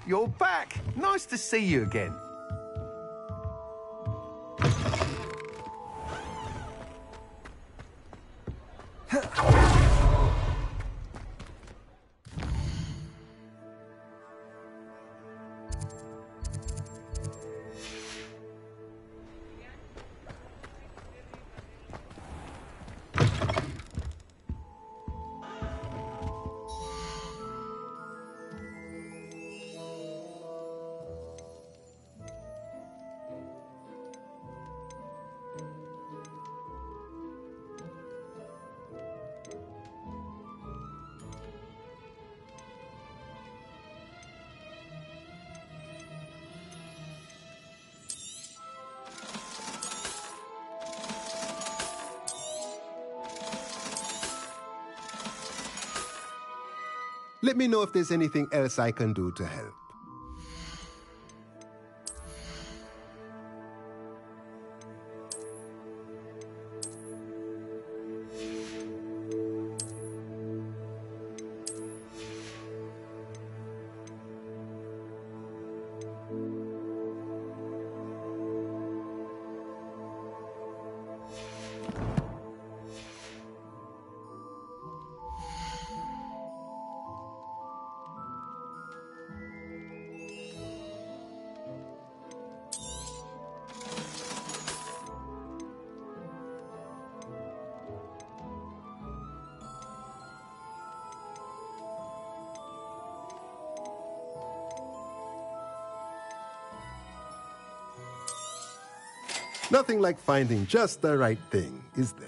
you're back. Nice to see you again. Let me know if there's anything else I can do to help. Nothing like finding just the right thing, is there?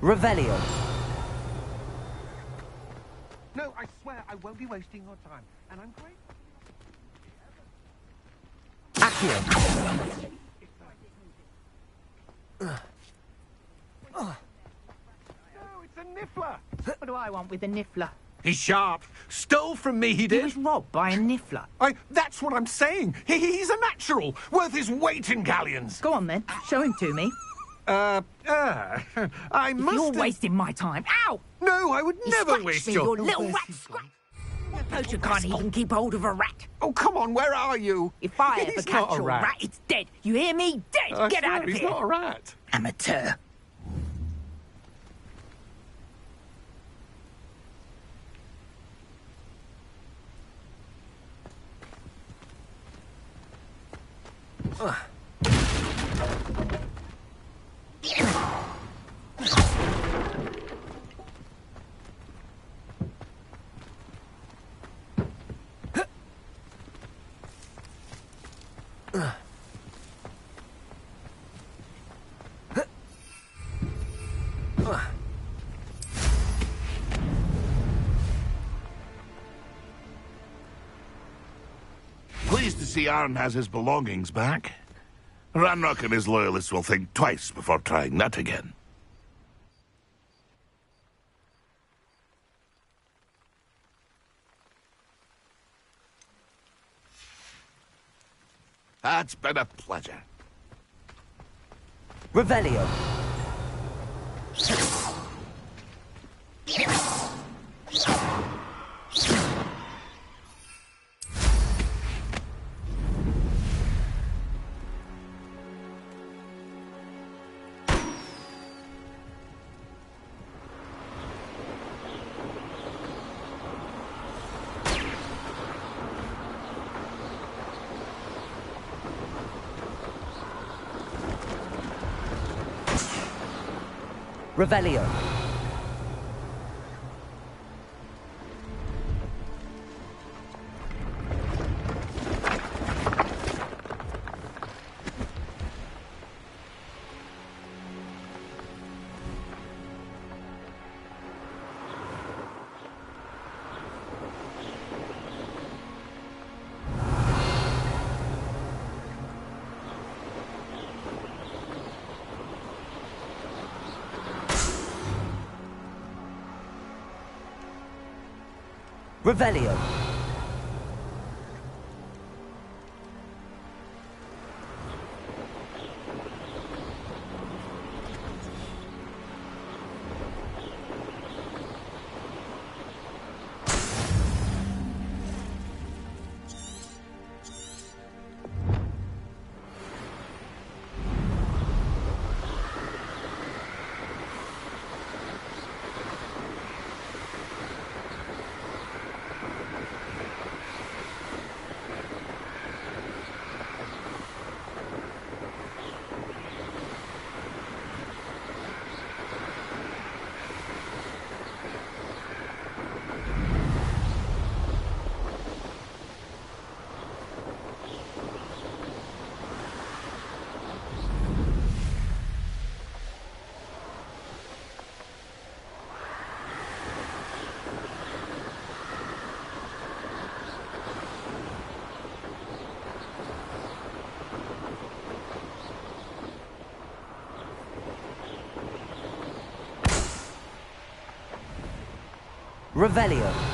Revelio. No, I swear I won't be wasting your time, and I'm grateful. Accio. No, it's a niffler. What do I want with a niffler? He's sharp. Stole from me, he He did. was robbed by a niffler. That's what I'm saying. He's a natural, worth his weight in galleons. Go on then, show him to me. I If must you're have... wasting my time. Ow! No, I would You never scratched waste me, your... you little rat scratch. The poacher can't even keep hold of a rat. Oh, come on, where are you? If I ever He's catch not a your rat. rat, it's dead. You hear me? Dead! I Get swear, out of he's here! not a rat. Amateur. Pleased to see Arn has his belongings back. Ranrock and his loyalists will think twice before trying that again. It's been a pleasure. Revelio. Revelio. Revelio. Revelio.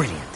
Brilliant.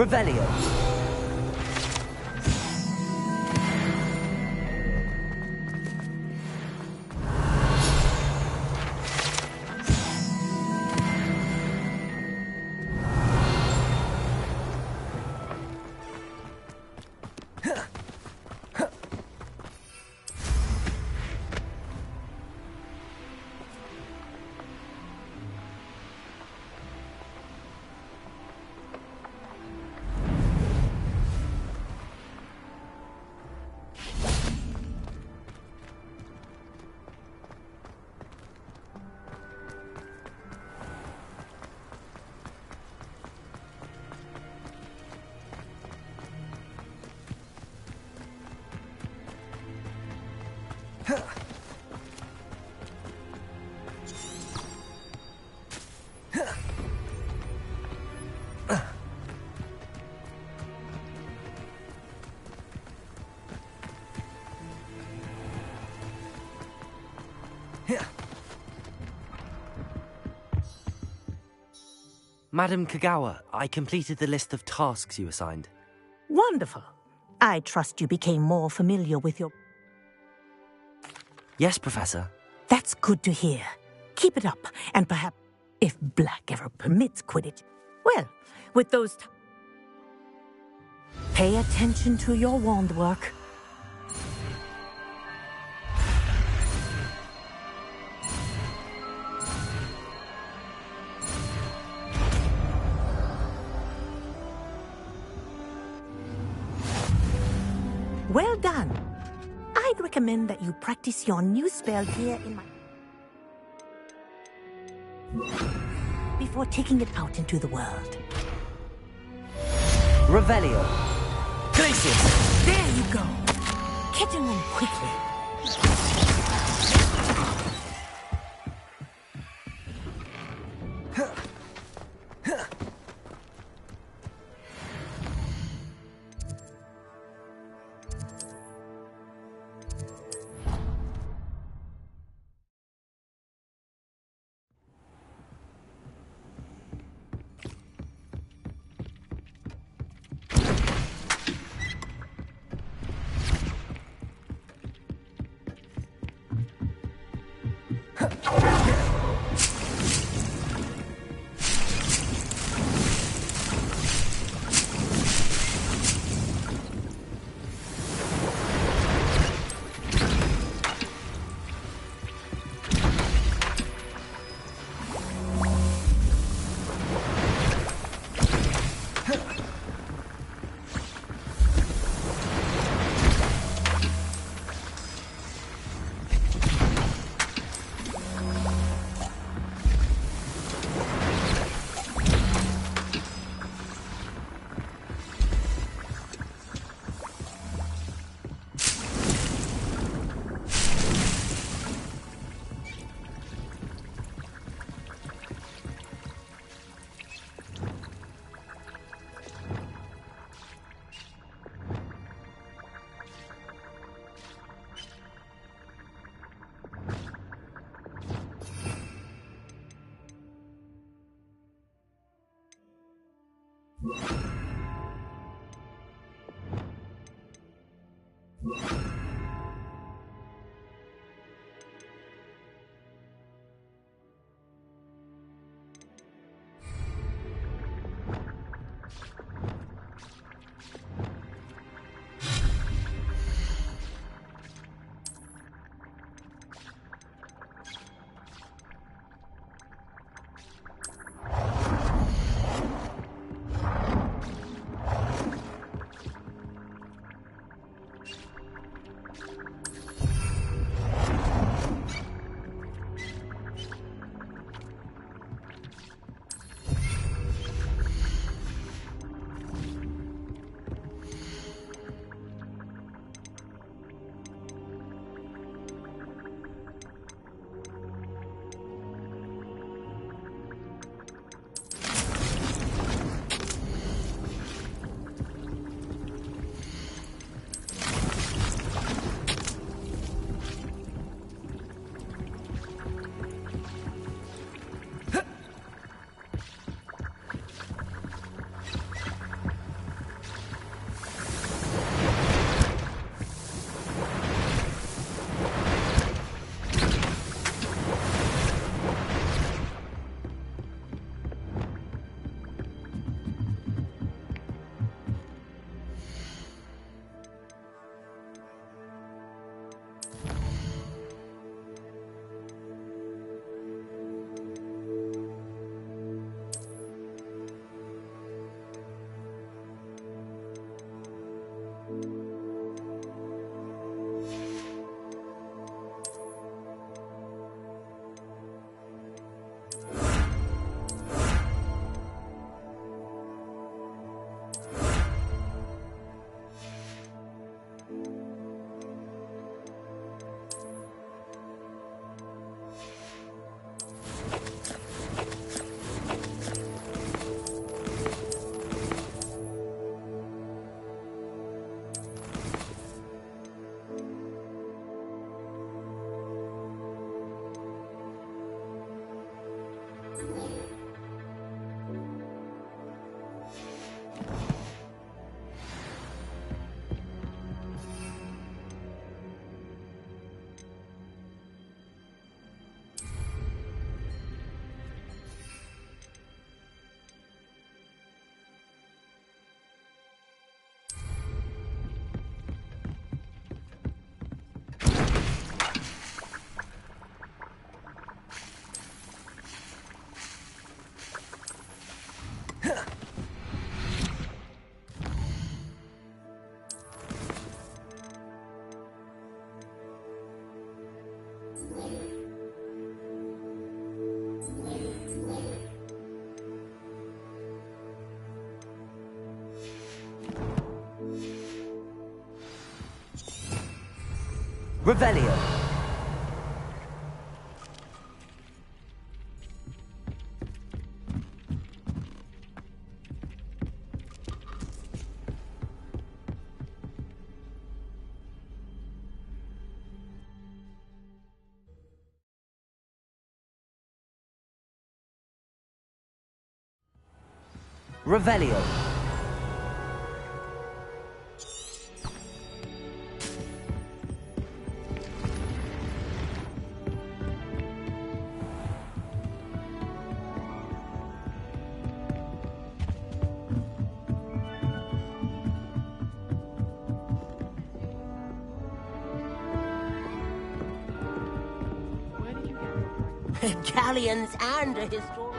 Revelio. Madam Kagawa, I completed the list of tasks you assigned. Wonderful. I trust you became more familiar with your... Yes, Professor. That's good to hear. Keep it up, and perhaps, if Black ever permits Quidditch, well, with those... Pay attention to your wand work. Well done. I'd recommend that you practice your new spell here in my... before taking it out into the world. Revelio. Glacius! There you go. Catching them quickly. Revelio. Revelio. Galleons and a historian.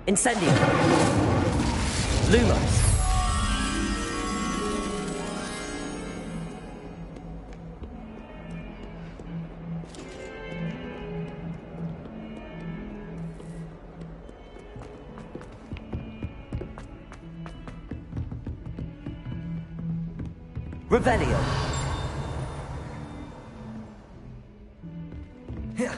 Incendio. Lumos. Revelio. Here.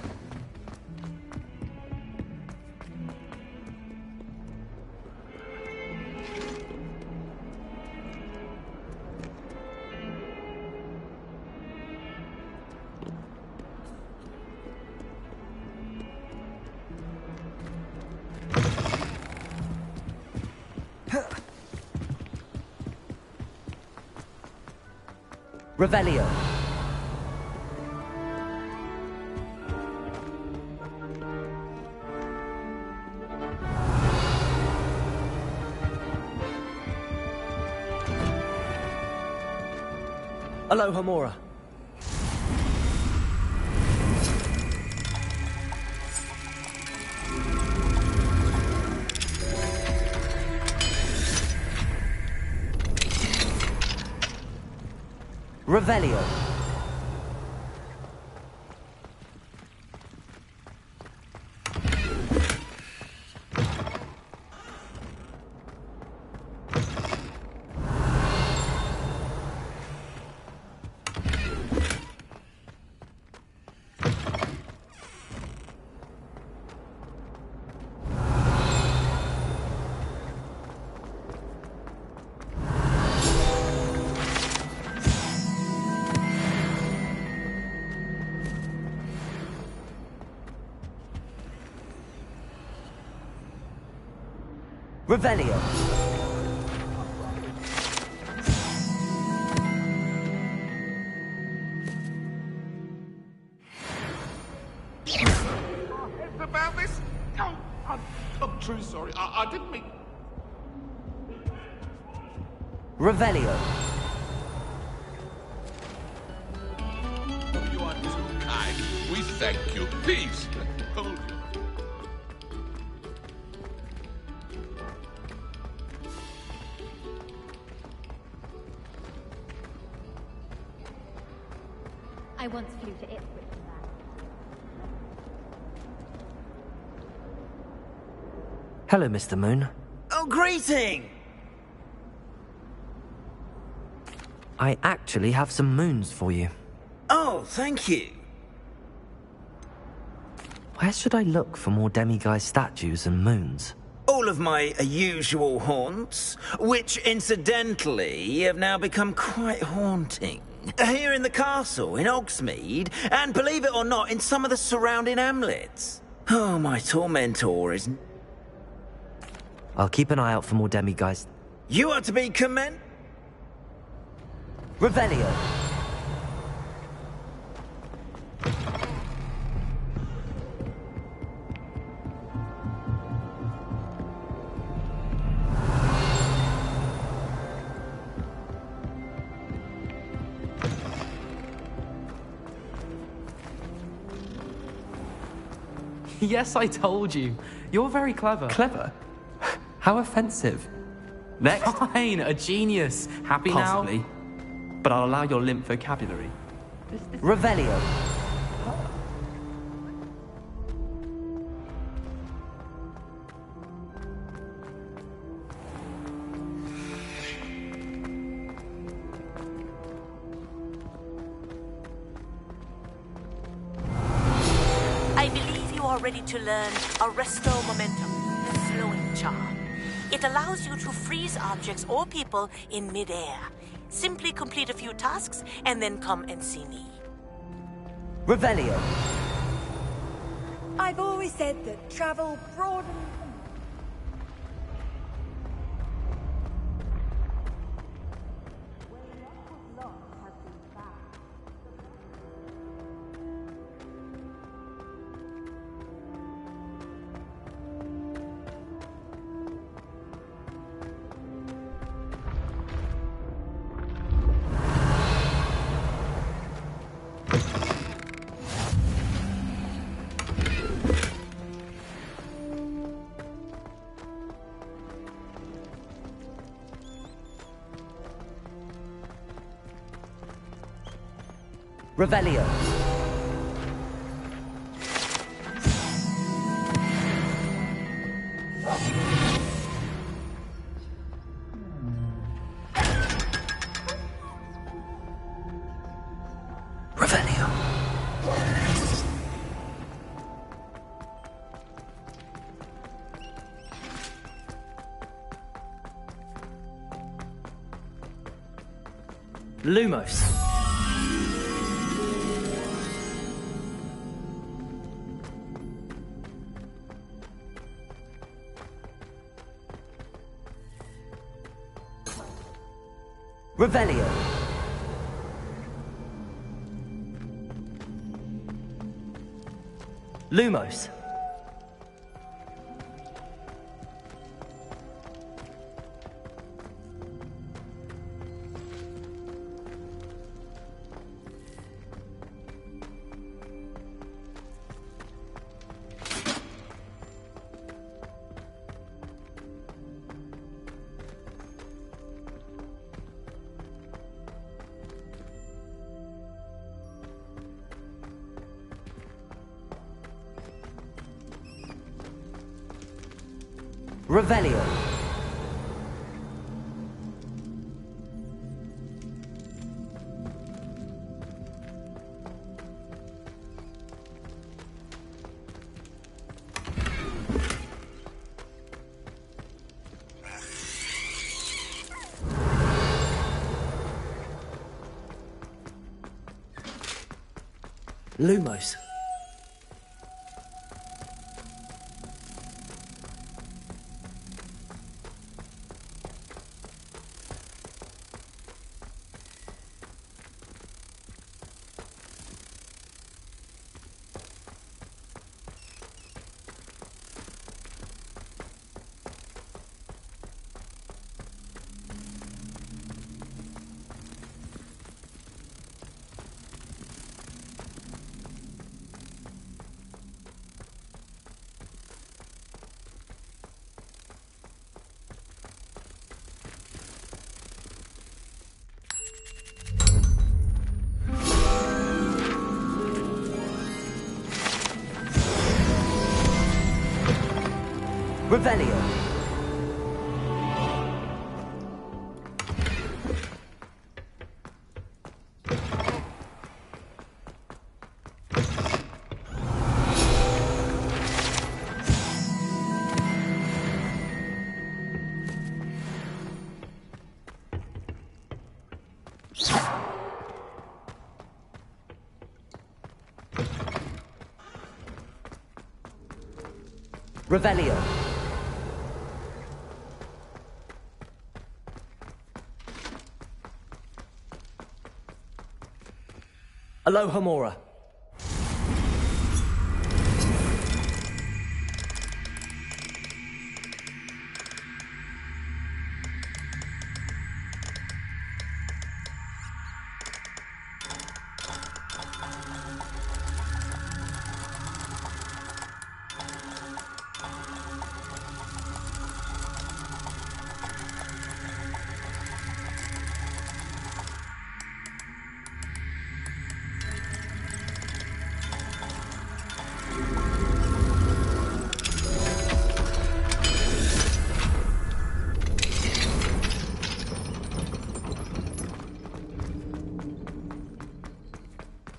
Revelio. Aloha Mora. Revelio. Revelio. It's about this? Oh, I'm truly sorry. I didn't mean... Revelio. You are too kind. We thank you. Please, hold your... I once flew to Ipswich and back. Hello, Mr. Moon. Oh, greeting! I actually have some moons for you. Oh, thank you. Where should I look for more demiguise statues and moons? All of my usual haunts, which incidentally have now become quite haunting. Here in the castle, in Hogsmeade, and believe it or not, in some of the surrounding hamlets. Oh, my tormentor is... I'll keep an eye out for more demiguise. You are to be commend... Revelio. Yes, I told you. You're very clever. Clever? How offensive. Next. Fine, a genius. Happy Possibly. now? But I'll allow your limp vocabulary. Revelio. I believe you are ready to learn Arresto Momentum, the flowing charm. It allows you to freeze objects or people in midair. Simply complete a few tasks and then come and see me. Revelio. I've always said that travel broadens. Revelio. Revelio. Lumos. Revelio. Lumos. Revelio. Lumos. Revelio. Revelio. Alohomora.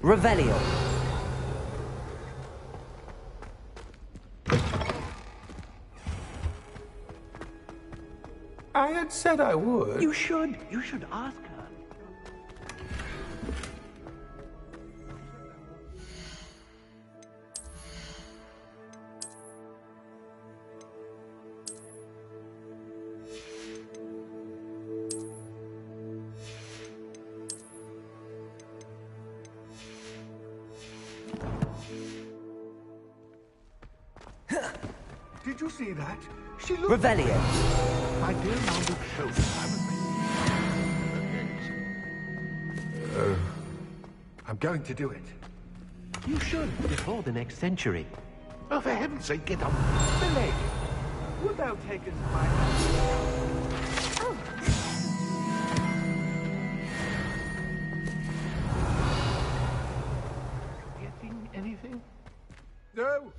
Revelio. I had said I would. You should ask her. Did you see that? She looked... Revelio. My dear round of shoulders, I'm going to do it. You should, before the next century. Oh, for heaven's sake, get up. The lady. Would thou take us to my house? Oh. Getting anything? No.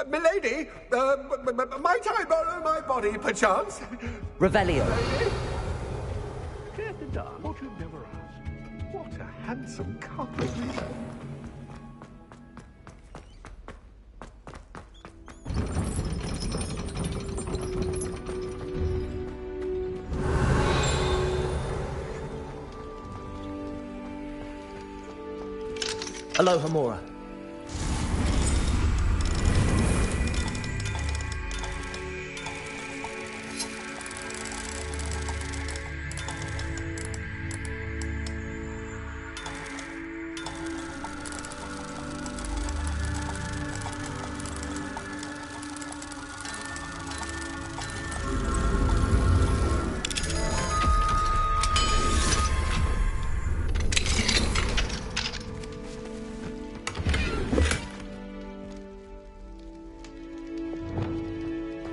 Milady, might I borrow my body, perchance? Revelio. Care to dance? What you've never asked. What a handsome couple we have. Aloha Mora.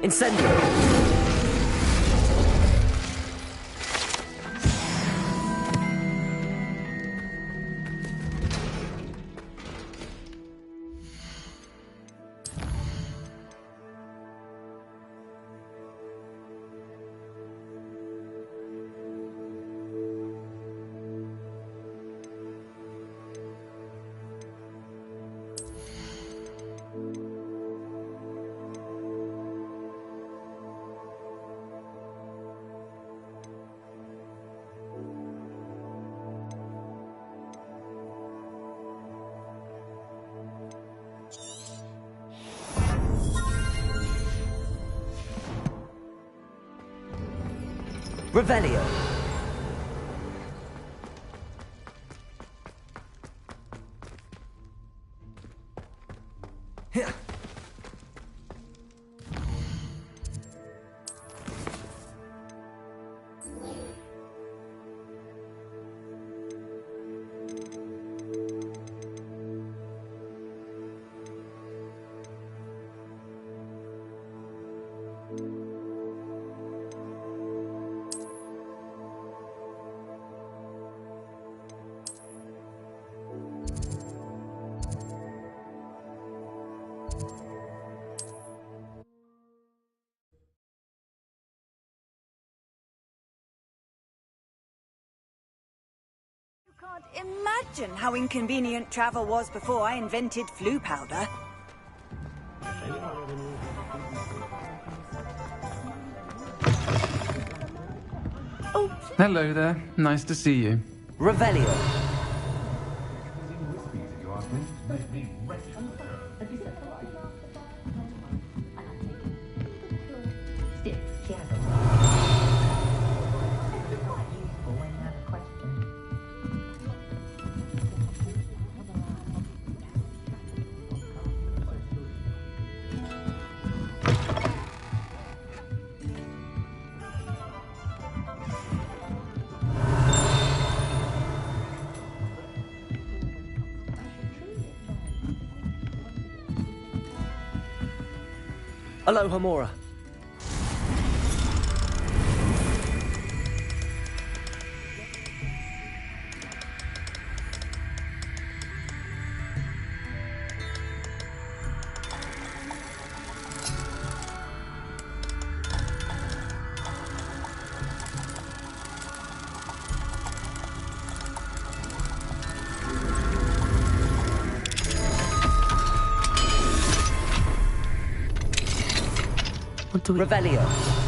Incendio! Revelio. Can't imagine how inconvenient travel was before I invented flu powder. Oh. Hello there. Nice to see you. Revelio. Aloha Mora. What do we... Revelio.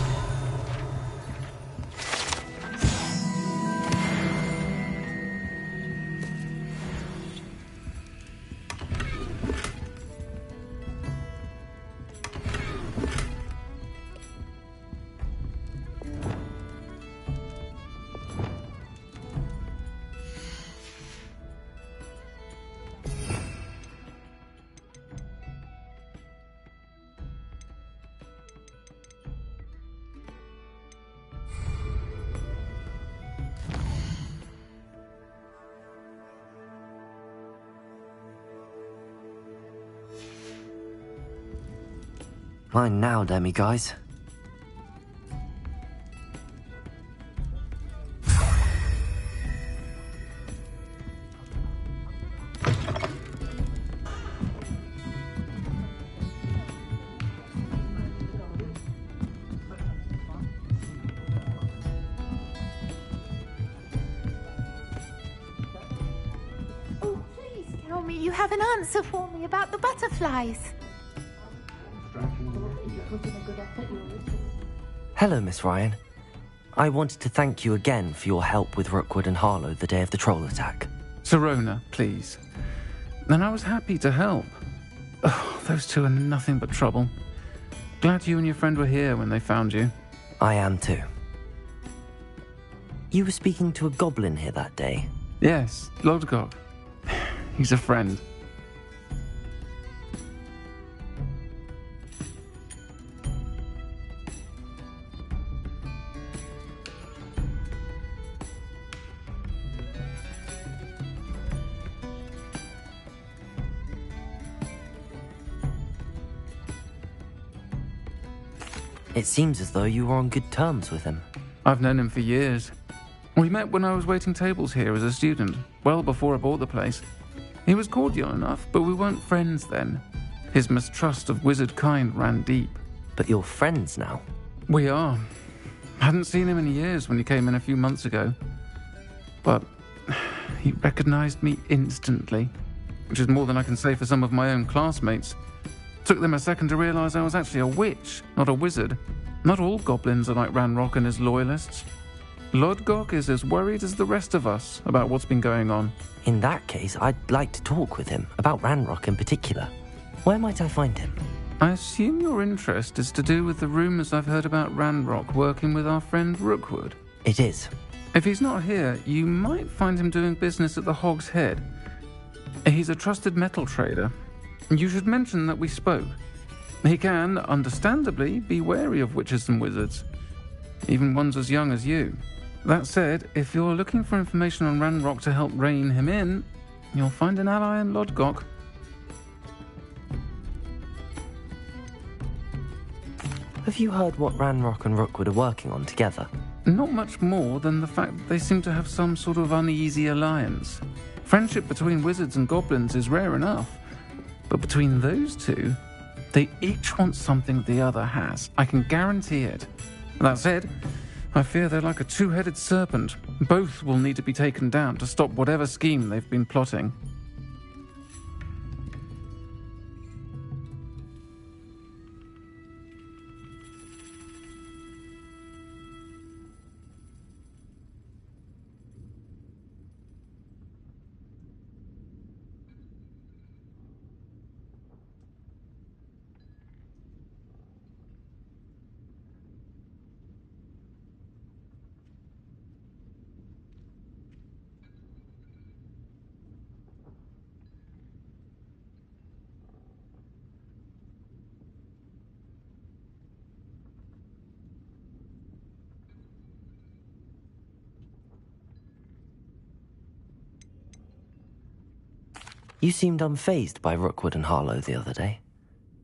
Mine now, Demi, guys. Oh, please tell me you have an answer for me about the butterflies. Hello, Miss Ryan. I wanted to thank you again for your help with Rookwood and Harlow the day of the troll attack. Sirona, please. And I was happy to help. Oh, those two are nothing but trouble. Glad you and your friend were here when they found you. I am too. You were speaking to a goblin here that day? Yes, Lodgok. He's a friend. It seems as though you were on good terms with him. I've known him for years. We met when I was waiting tables here as a student, well before I bought the place. He was cordial enough, but we weren't friends then. His mistrust of wizard kind ran deep. But you're friends now? We are. Hadn't seen him in years when he came in a few months ago. But he recognized me instantly, which is more than I can say for some of my own classmates. Took them a second to realize I was actually a witch, not a wizard. Not all goblins are like Ranrock and his loyalists. Lodgok is as worried as the rest of us about what's been going on. In that case, I'd like to talk with him, about Ranrock in particular. Where might I find him? I assume your interest is to do with the rumors I've heard about Ranrock working with our friend Rookwood. It is. If he's not here, you might find him doing business at the Hog's Head. He's a trusted metal trader. You should mention that we spoke. He can, understandably, be wary of witches and wizards, even ones as young as you. That said, if you're looking for information on Ranrock to help rein him in, you'll find an ally in Lodgok. Have you heard what Ranrock and Rookwood are working on together? Not much more than the fact that they seem to have some sort of uneasy alliance. Friendship between wizards and goblins is rare enough, but between those two, they each want something the other has. I can guarantee it. That said, I fear they're like a two-headed serpent. Both will need to be taken down to stop whatever scheme they've been plotting. You seemed unfazed by Rookwood and Harlow the other day.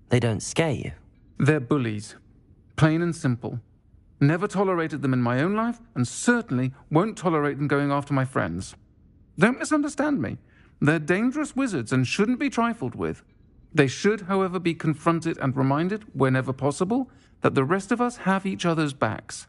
They don't scare you. They're bullies. Plain and simple. Never tolerated them in my own life, and certainly won't tolerate them going after my friends. Don't misunderstand me. They're dangerous wizards and shouldn't be trifled with. They should, however, be confronted and reminded, whenever possible, that the rest of us have each other's backs.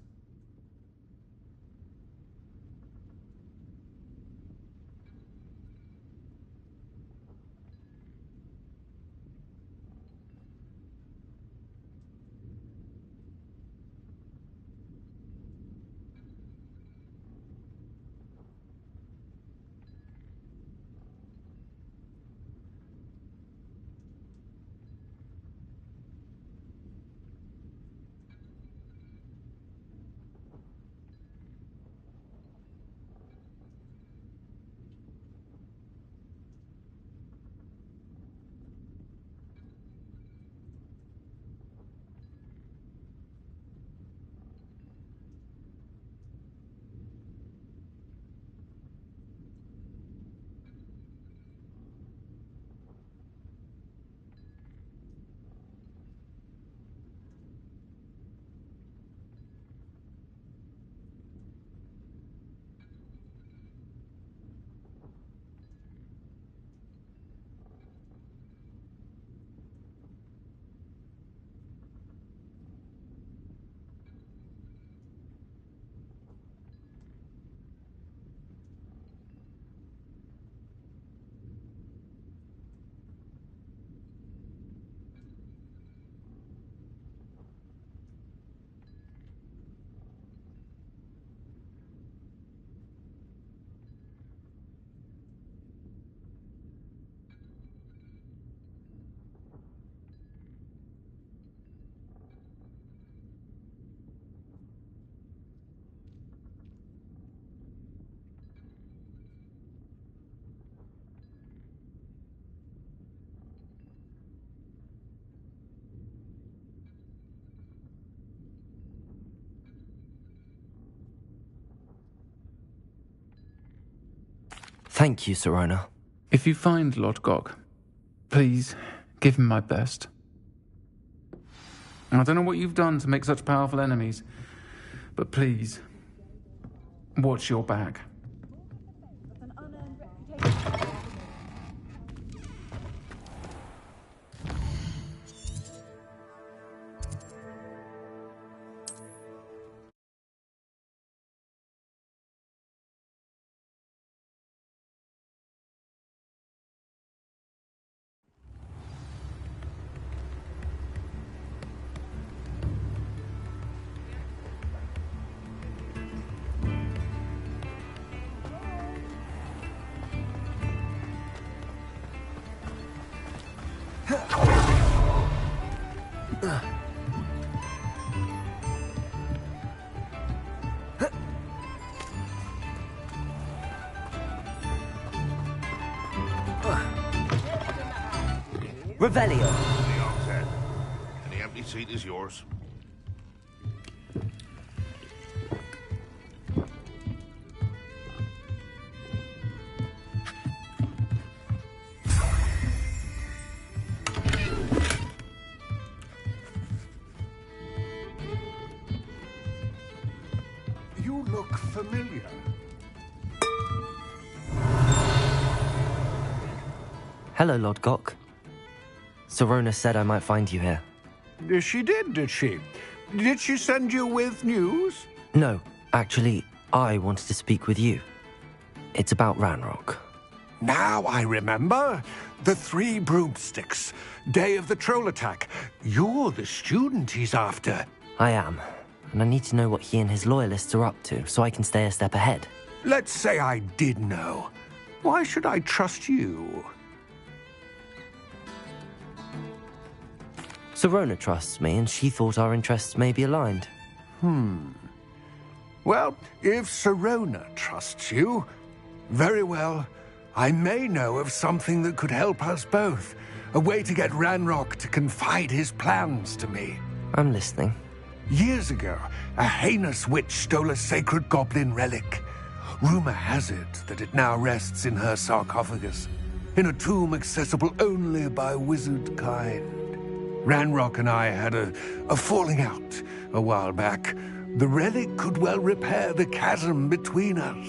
Thank you, Serona. If you find Lord Gok, please give him my best. I don't know what you've done to make such powerful enemies, but please, watch your back. Revelio. Any empty seat is yours. You look familiar. Hello, Lord Gok. Serona said I might find you here. She did she? Did she send you with news? No, actually, I wanted to speak with you. It's about Ranrock. Now I remember. The 3 broomsticks. Day of the troll attack. You're the student he's after. I am, and I need to know what he and his loyalists are up to so I can stay a step ahead. Let's say I did know. Why should I trust you? Serona trusts me, and she thought our interests may be aligned. Well, if Serona trusts you, very well. I may know of something that could help us both. A way to get Ranrock to confide his plans to me. I'm listening. Years ago, a heinous witch stole a sacred goblin relic. Rumor has it that it now rests in her sarcophagus, in a tomb accessible only by wizard kind. Ranrock and I had a falling out a while back. The relic could well repair the chasm between us.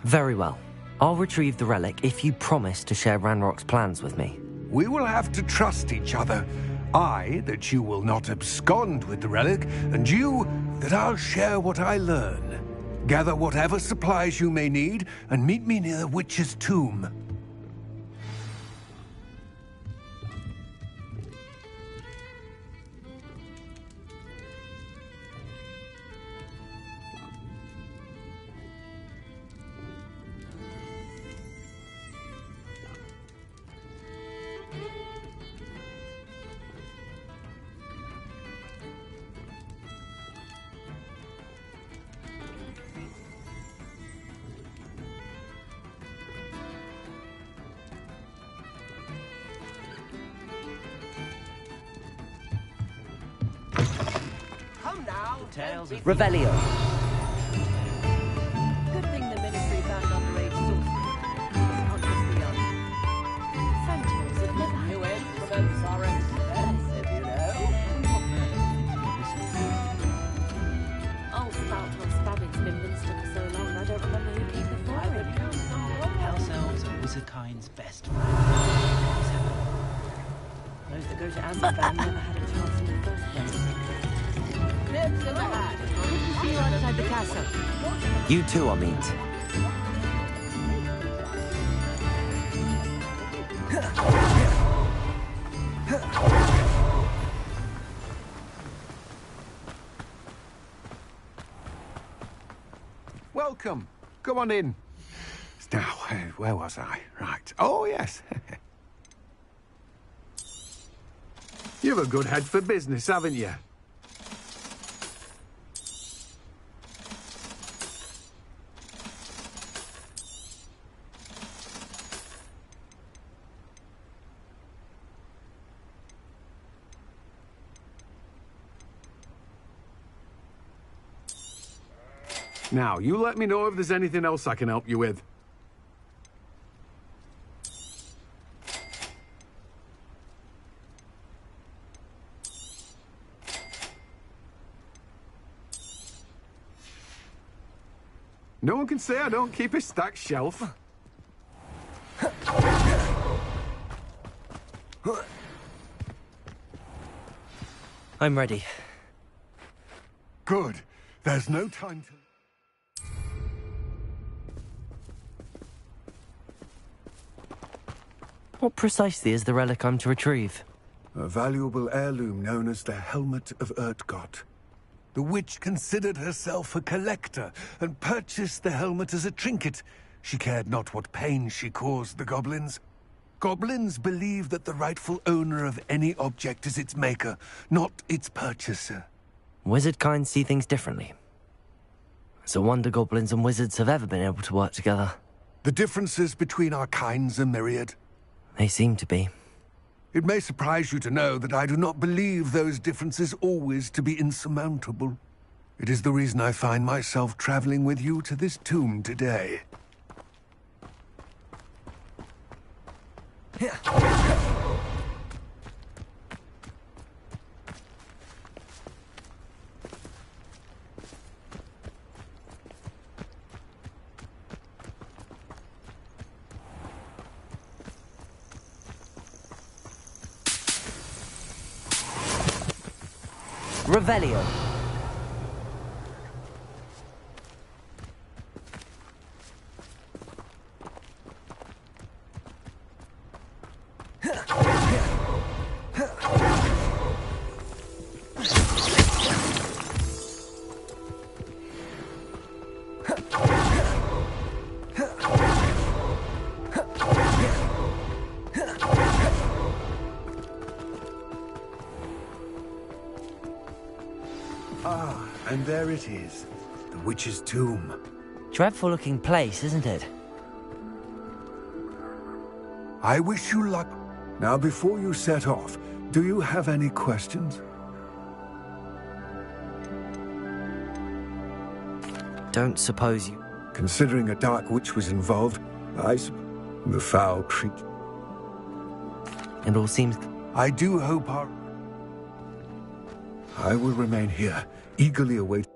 Very well. I'll retrieve the relic if you promise to share Ranrock's plans with me. We will have to trust each other. I, that you will not abscond with the relic, and you, that I'll share what I learn. Gather whatever supplies you may need, and meet me near the witch's tomb. Revelio. Good thing the ministry banned underage sorcery. Not just the young. Sentinels have never had... New instruments are expensive, you know. Old spout on Spabbing's been minister for so long, I don't remember who came before him. House elves are wizardkind's best friends. Those that go to Azkaban never had a chance in the first place. Nips in the hat. Good to see you outside the castle. You too, Amit. Welcome. Come on in. Now, where was I? Right. Oh, yes. You've a good head for business, haven't you? Now, you let me know if there's anything else I can help you with. No one can say I don't keep a stacked shelf. I'm ready. Good. There's no time to... What precisely is the relic I'm to retrieve? A valuable heirloom known as the Helmet of Urtgott. The witch considered herself a collector and purchased the helmet as a trinket. She cared not what pain she caused the goblins. Goblins believe that the rightful owner of any object is its maker, not its purchaser. Wizard kind see things differently. It's a wonder goblins and wizards have ever been able to work together. The differences between our kinds are myriad. They seem to be. It may surprise you to know that I do not believe those differences always to be insurmountable. It is the reason I find myself traveling with you to this tomb today. Revelio. Ah, and there it is. The witch's tomb. Dreadful-looking place, isn't it? I wish you luck. Now, before you set off, do you have any questions? Don't suppose you... Considering a dark witch was involved, the foul creature. It all seems... I do hope I will remain here, eagerly awaiting.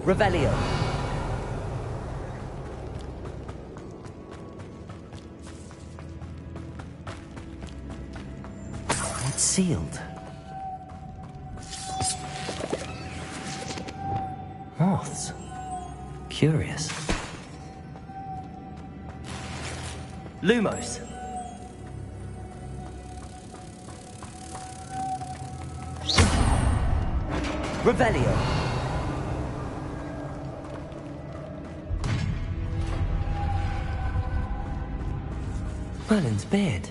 Revelio. It's sealed. Moths. Curious. Lumos. Revelio. Merlin's beard.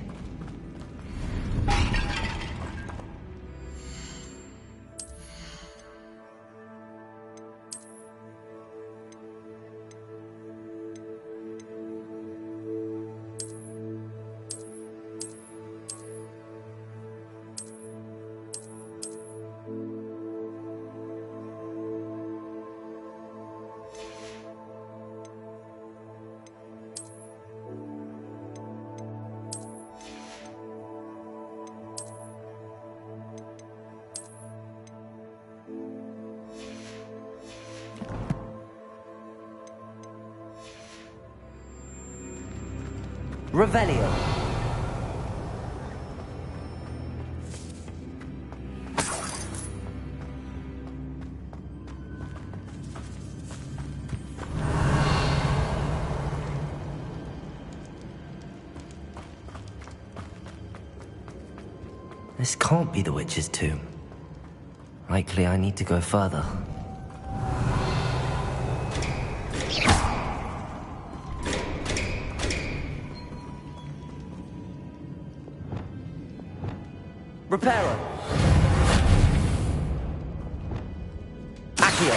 Revelio. This can't be the witch's tomb. Likely I need to go further. Reparo. Accio.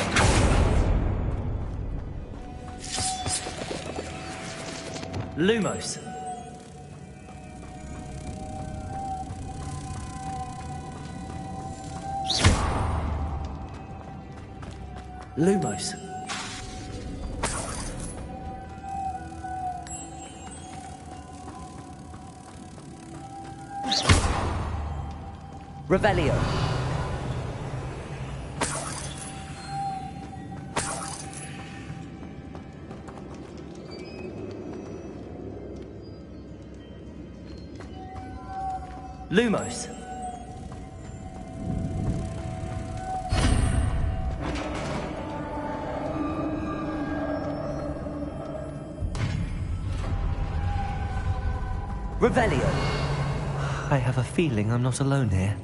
Lumos. Lumos. Revelio. Lumos. Revelio. I have a feeling I'm not alone here.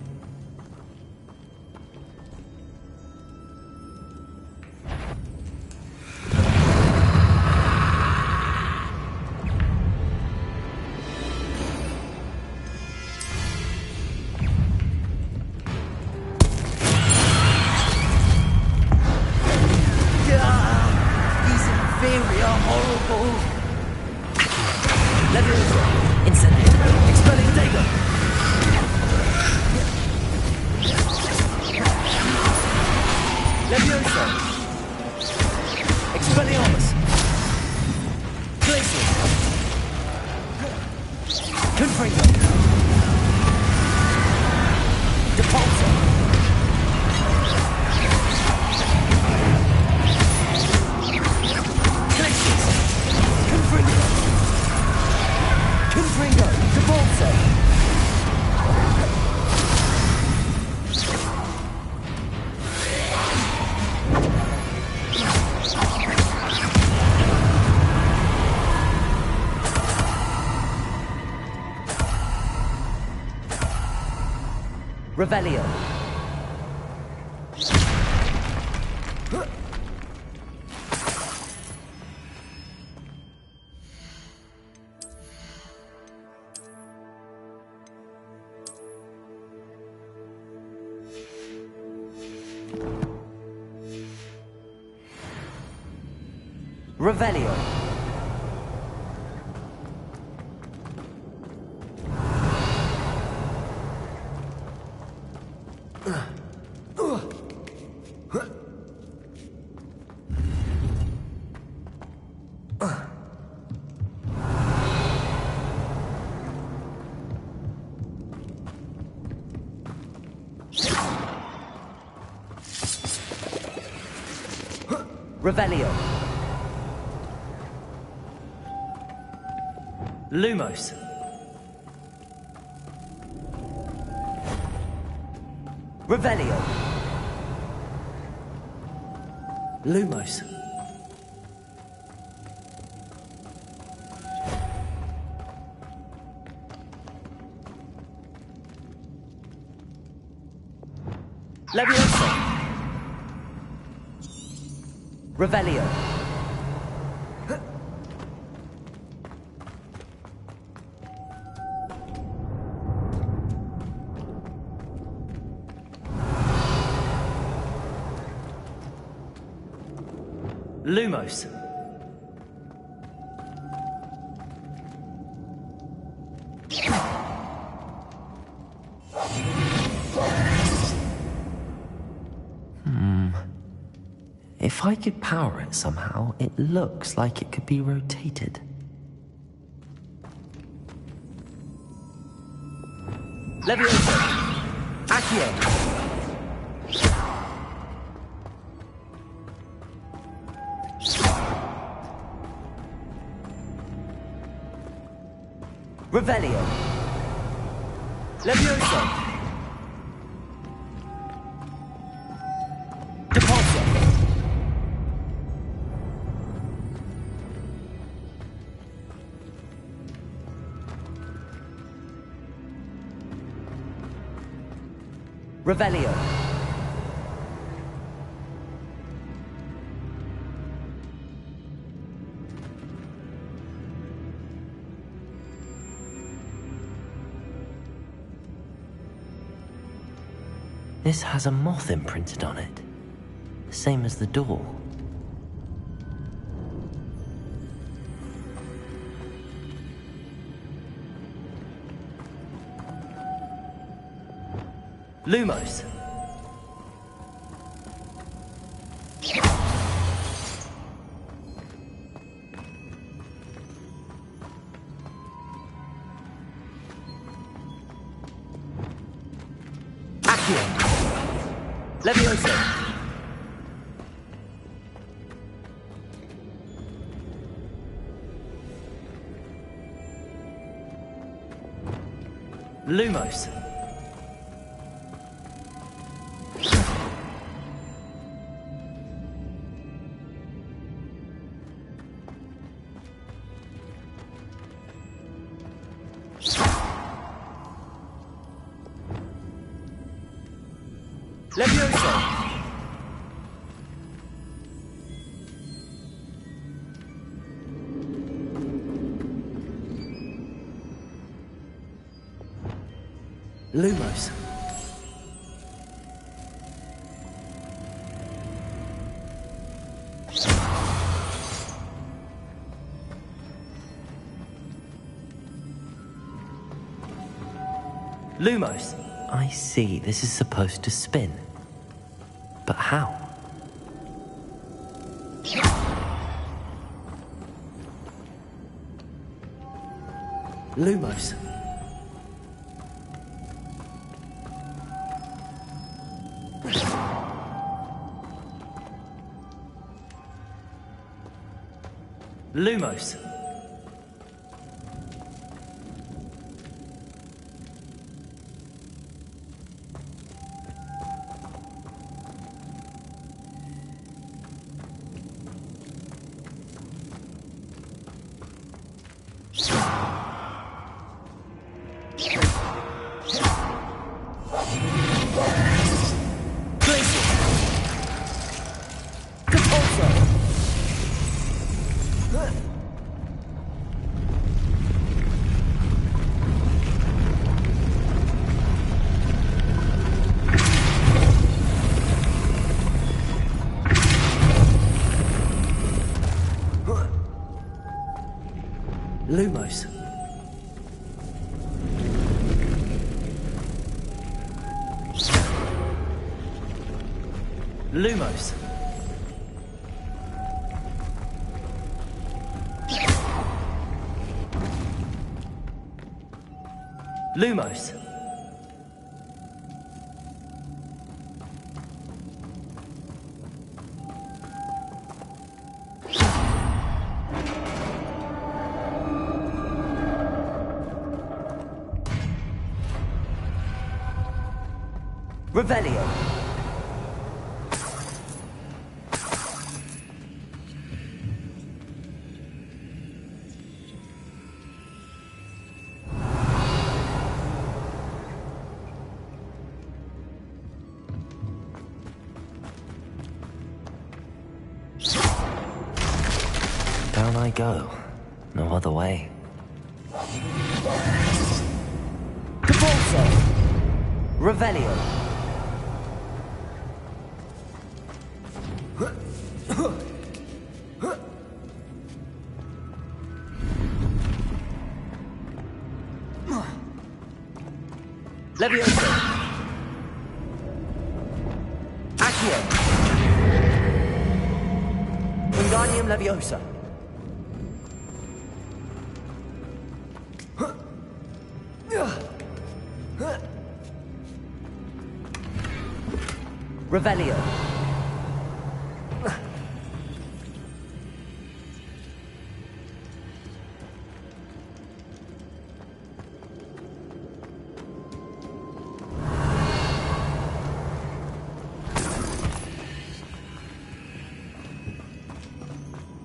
Revelio. Revelio. Revelio. Lumos. Revelio. Lumos. Levioso. Revelio. Lumos. If I could power it somehow, it looks like it could be rotated. Levioso. Accio. Revelio. Levioso. Deposit. Revelio. This has a moth imprinted on it, same as the door. Lumos. Levioso! Lumos! Levioso! Lumos. Lumos. I see. This is supposed to spin. But how? Lumos. Lumos. Lumos. Lumos. Lumos. Revelio. Down I go. No other way. Capulso. Revelio. Levioso. Accio. Wingardium Leviosa. Revelio.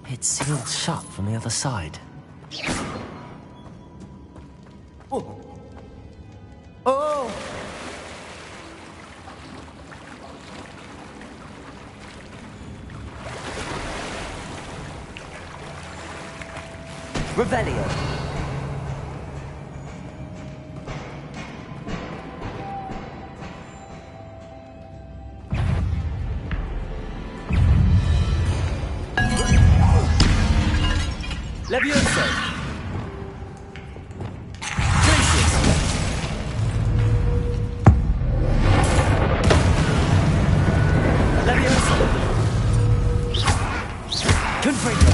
It's sealed shut from the other side. Oh! Oh! Revelio. Levioso. Gracious. Levioso. Confringo.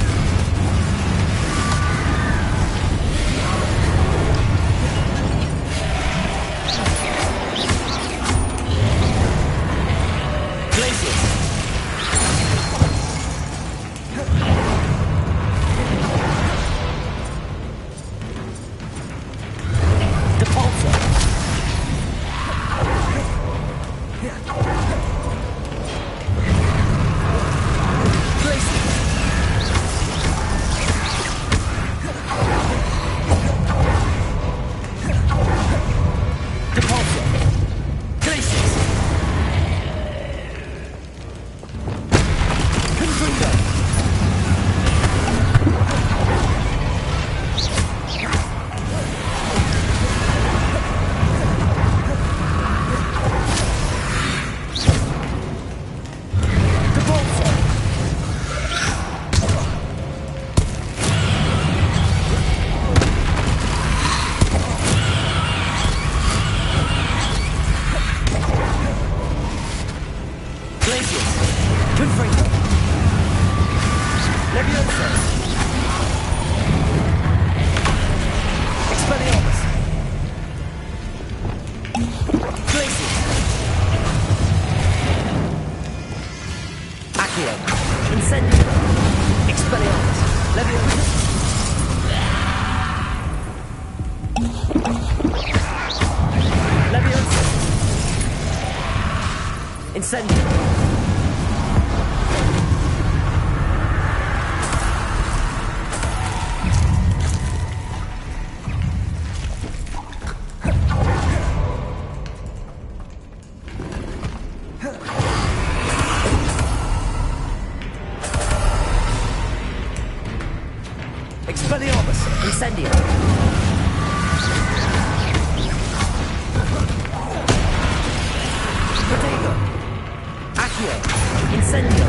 Glacius! Confringo! Leviosa! Expelliarmus! Glacius! Accio! Incendio! Expelliarmus! Leviosa! Leviosa! Incendio! Expelliarmus! Incendio! Protego! Accio! Incendio!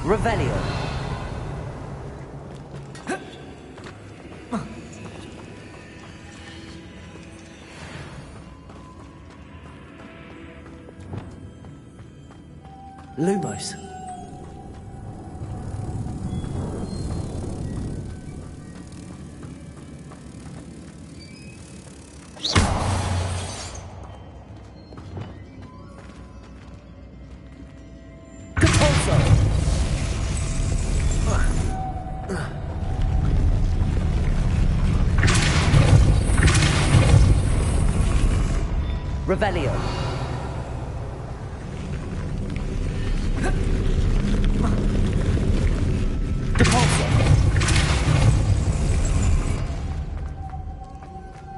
Revelio! Lumos. Compulso. Revelio.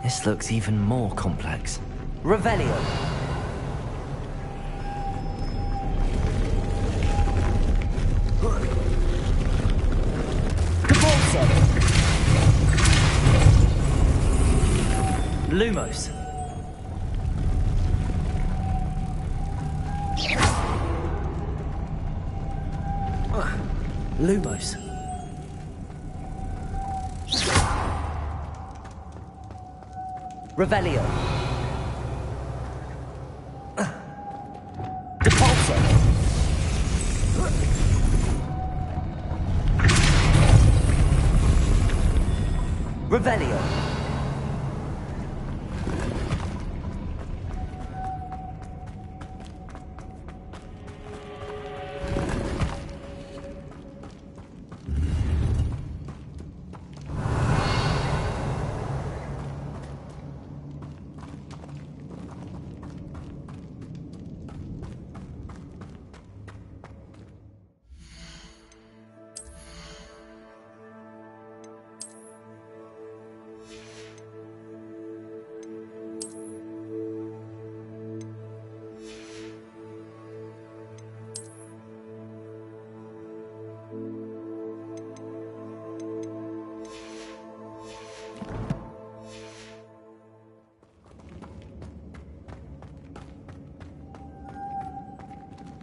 This looks even more complex. Revelio. Compulso. Lumos. Lumos. Revelio. Depulso. Revelio.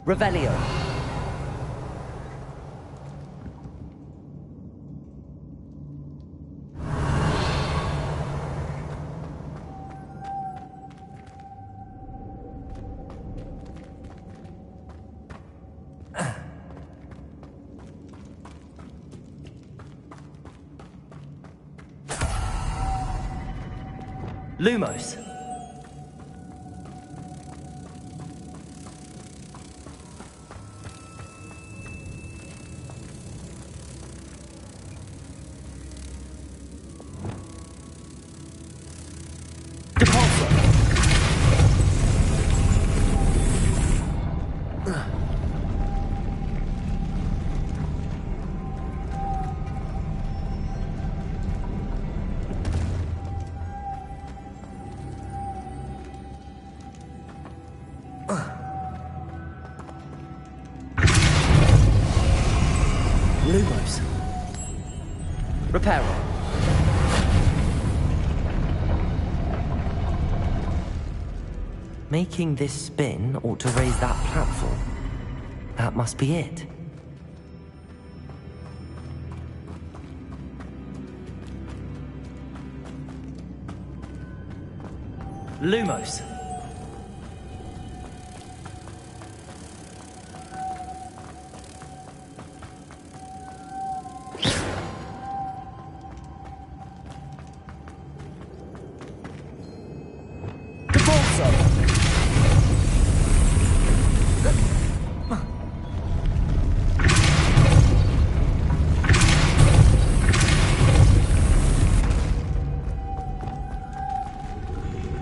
Revelio. Lumos. Lumos. Reparo. Making this spin ought to raise that platform. That must be it. Lumos.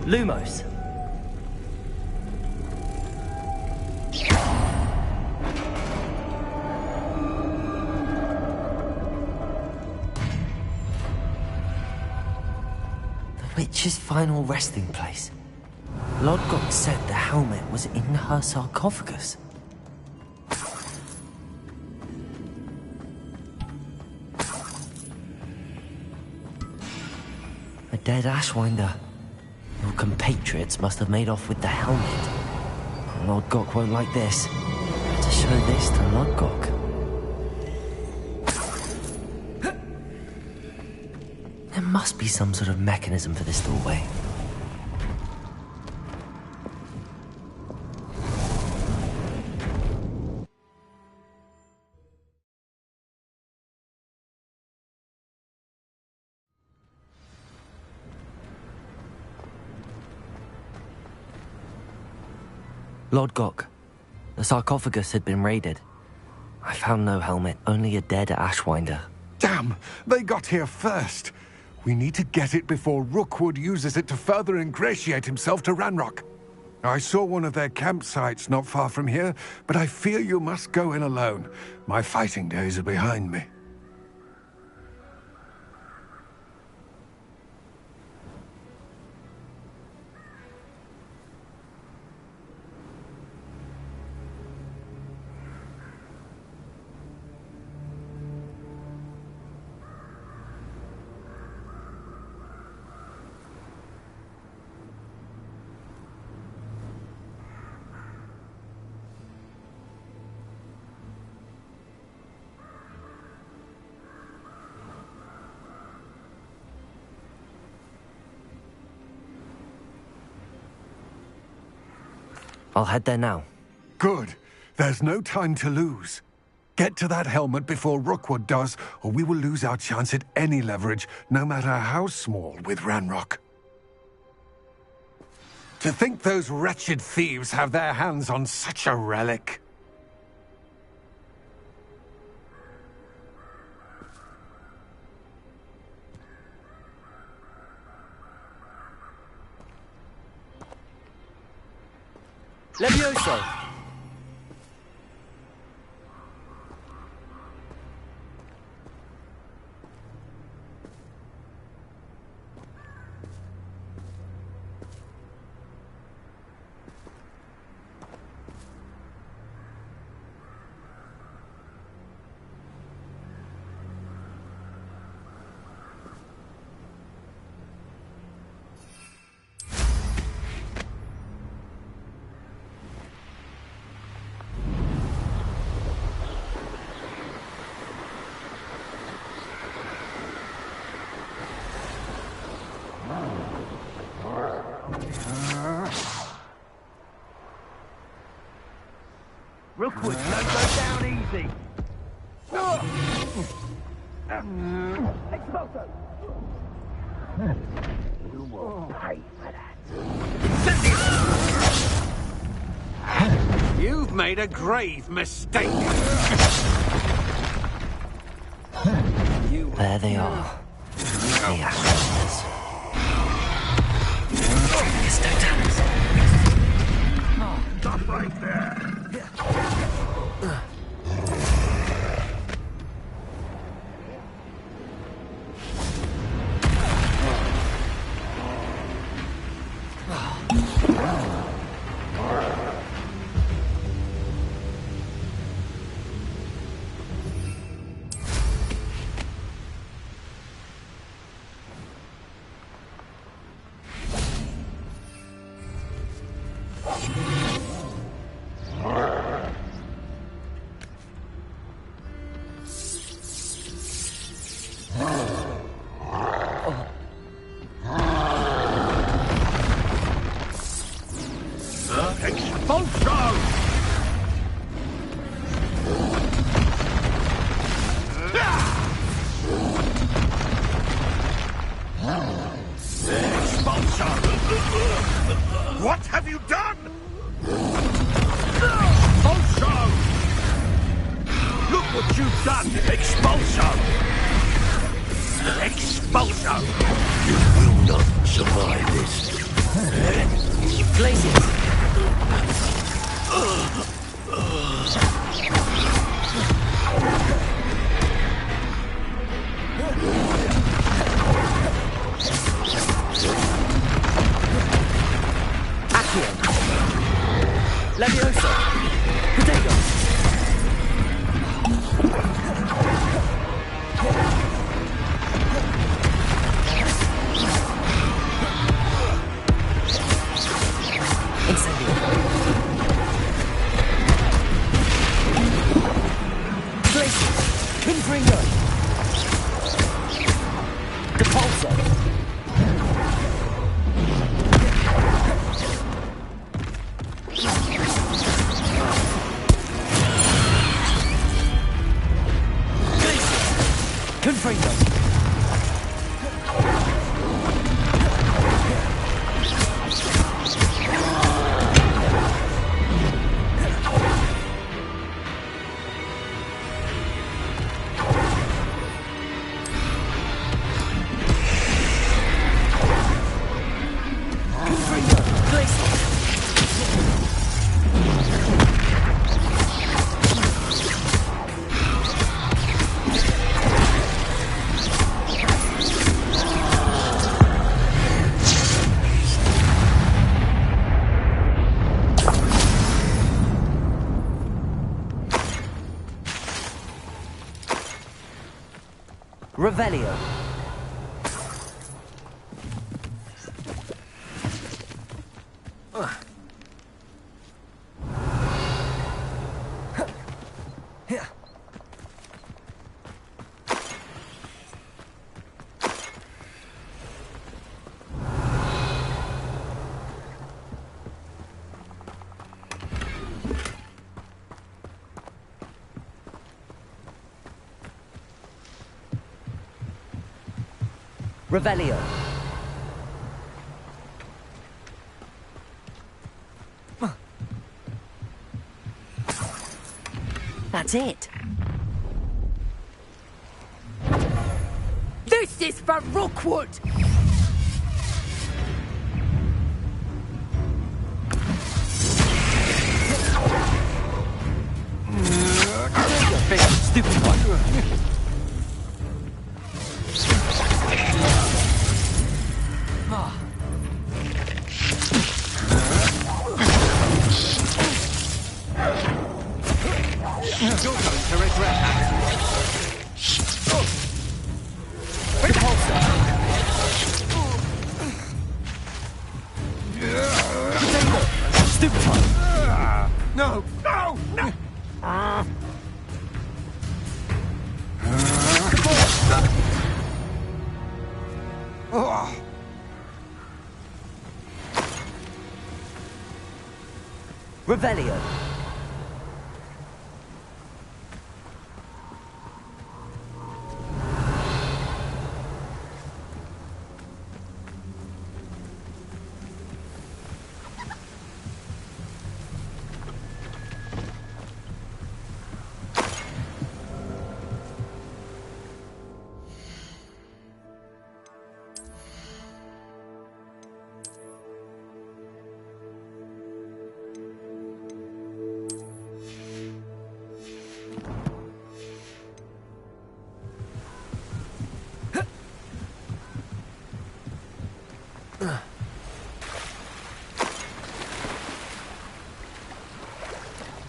Lumos. The witch's final resting place. Lodgok said the helmet was in her sarcophagus. A dead Ashwinder. Your compatriots must have made off with the helmet. Lodgok won't like this. To show this to Lodgok. There must be some sort of mechanism for this doorway. Lodgok, the sarcophagus had been raided. I found no helmet, only a dead Ashwinder. Damn! They got here first! We need to get it before Rookwood uses it to further ingratiate himself to Ranrock. I saw one of their campsites not far from here, but I fear you must go in alone. My fighting days are behind me. I'll head there now. Good. There's no time to lose. Get to that helmet before Rookwood does, or we will lose our chance at any leverage, no matter how small, with Ranrock. To think those wretched thieves have their hands on such a relic. Levioso! Rookwood, don't go down easy. Expulso! You will pay for that. You've made a grave mistake. There they are. The Ashwinders. Stop right there. Expulsion! Expulsion! You will not survive this. Glaciers! Accio! Levioso! Protego! Incendio! Glacier! Confringo! Depulso! Confringo! Revelio. Revelio. That's it. This is for Rookwood! Big stupid one. You're going to regret that. Stupid one. No! No! No! Revelio.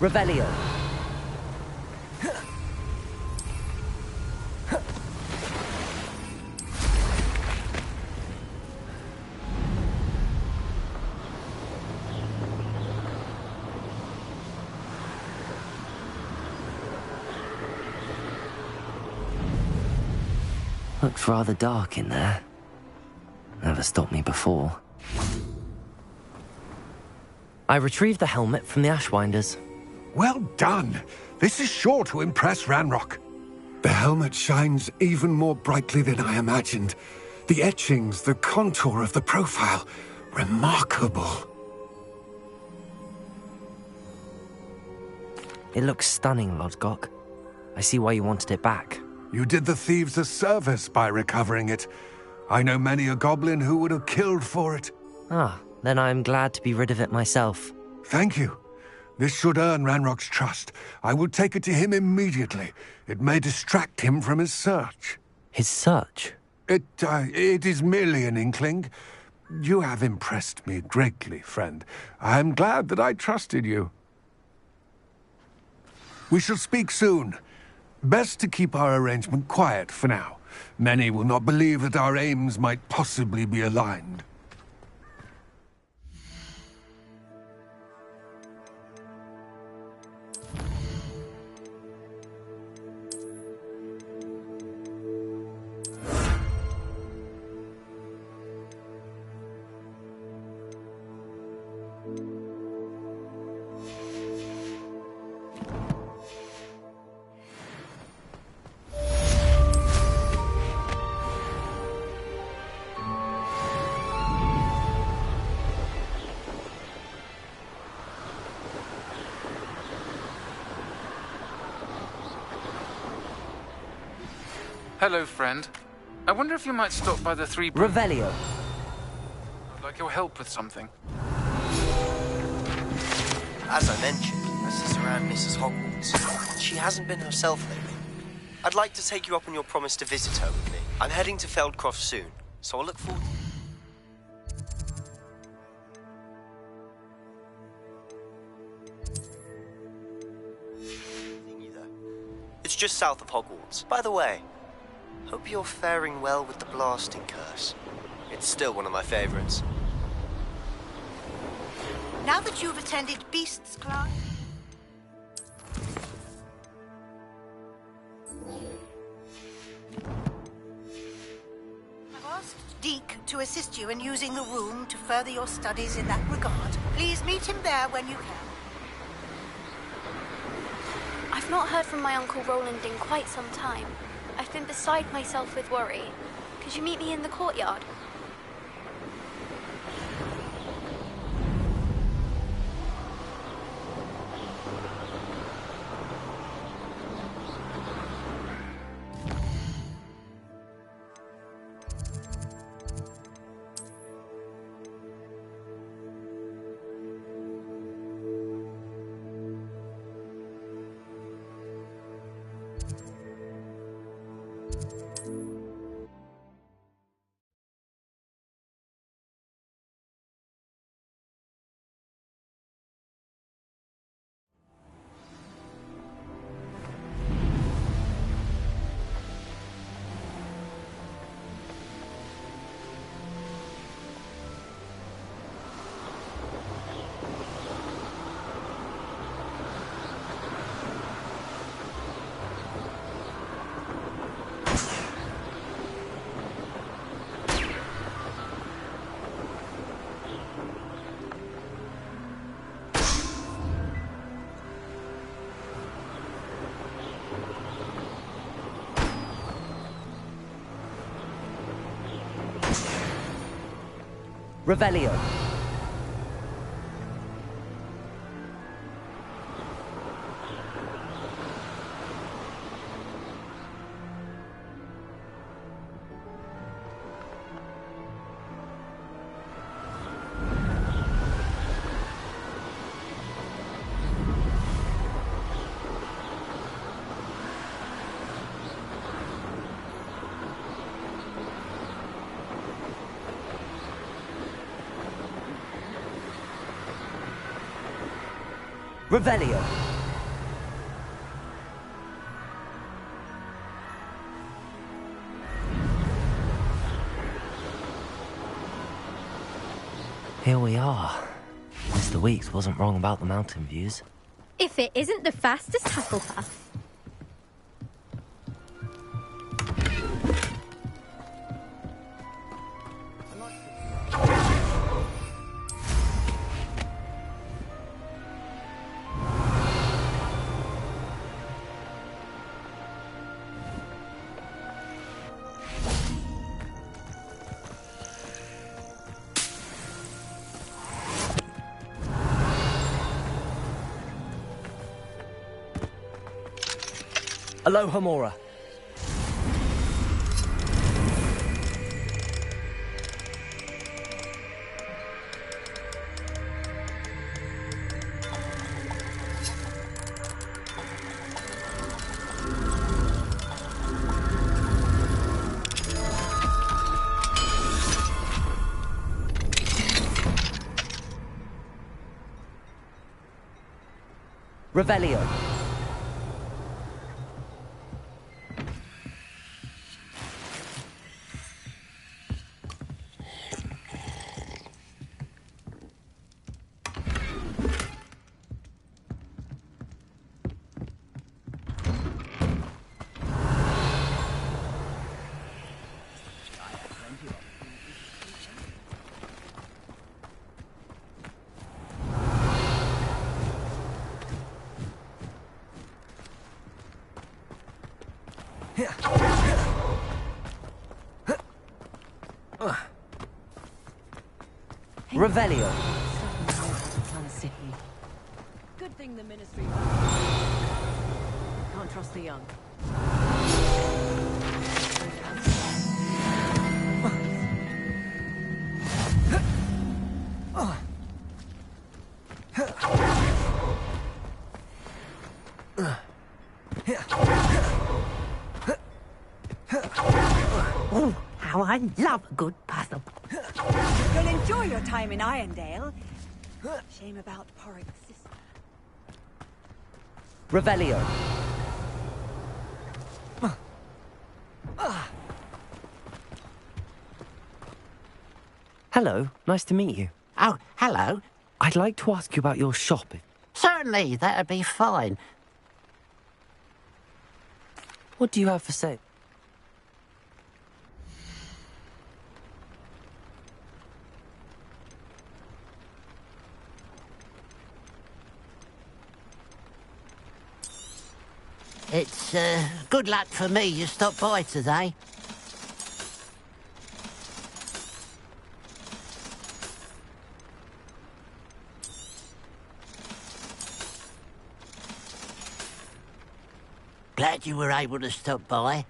Revelio. Looks rather dark in there. Never stopped me before. I retrieved the helmet from the Ashwinders. Well done. This is sure to impress Ranrock. The helmet shines even more brightly than I imagined. The etchings, the contour of the profile. Remarkable. It looks stunning, Lodgok. I see why you wanted it back. You did the thieves a service by recovering it. I know many a goblin who would have killed for it. Ah, then I'm glad to be rid of it myself. Thank you. This should earn Ranrock's trust. I will take it to him immediately. It may distract him from his search. His search? It is merely an inkling. You have impressed me greatly, friend. I am glad that I trusted you. We shall speak soon. Best to keep our arrangement quiet for now. Many will not believe that our aims might possibly be aligned. Hello, friend. I wonder if you might stop by the Three... Revelio. I'd like your help with something. As I mentioned, this is around Mrs. Hogwarts. She hasn't been herself lately. I'd like to take you up on your promise to visit her with me. I'm heading to Feldcroft soon, so I'll look forward to you there. It's just south of Hogwarts. By the way, hope you're faring well with the blasting curse. It's still one of my favorites. Now that you've attended Beast's class... I've asked Deke to assist you in using the room to further your studies in that regard. Please meet him there when you can. I've not heard from my Uncle Roland in quite some time. I've been beside myself with worry. Could you meet me in the courtyard? Revelio. Revelio. Here we are. Mr. Weeks wasn't wrong about the mountain views. If it isn't the fastest Hufflepuff. Aloha Mora. Revelio. Revelio. Good thing the ministry. Can't trust the young. Oh, how I love a good puzzle. You'll enjoy your time in Irondale. Shame about Porrick's sister. Revelio. Hello, nice to meet you. Oh, hello. I'd like to ask you about your shop. Certainly, that'd be fine. What do you have for sale? It's good luck for me you stopped by today. Glad you were able to stop by.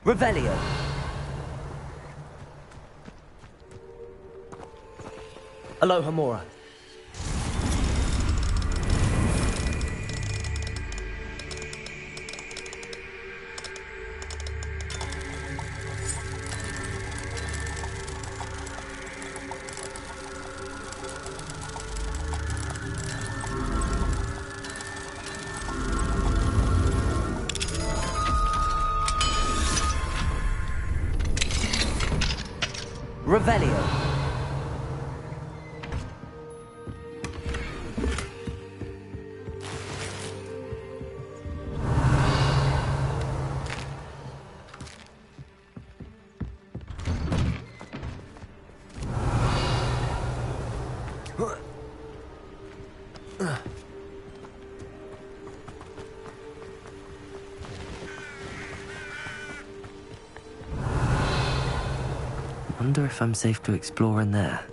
Revelio. Aloha Mora. Revelio. Wonder if I'm safe to explore in there.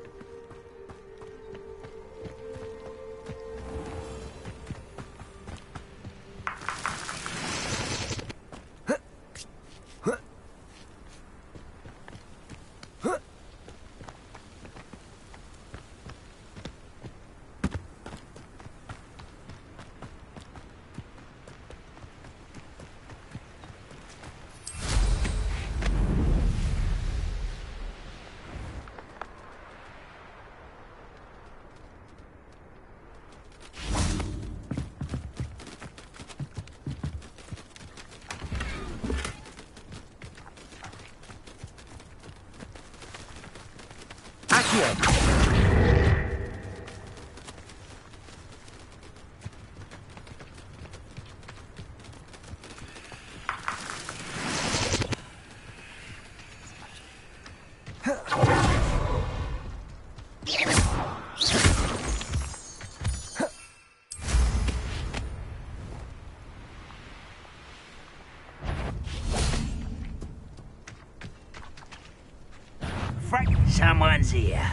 Someone's here.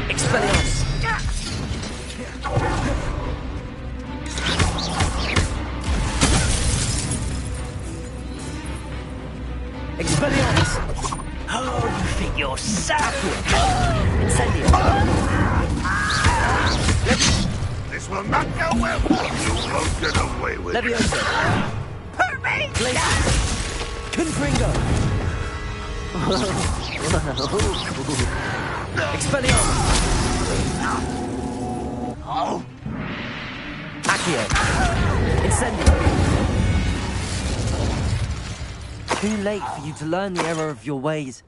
Expelliarmus. Expelliarmus! Oh, you think you're so Incendio! This will not go well. You won't get away with it. Levioso! Hurt me! Glacius! Confringo! Expelliarmus! Oh! Accio! Incendio! Too late for you to learn the error of your ways.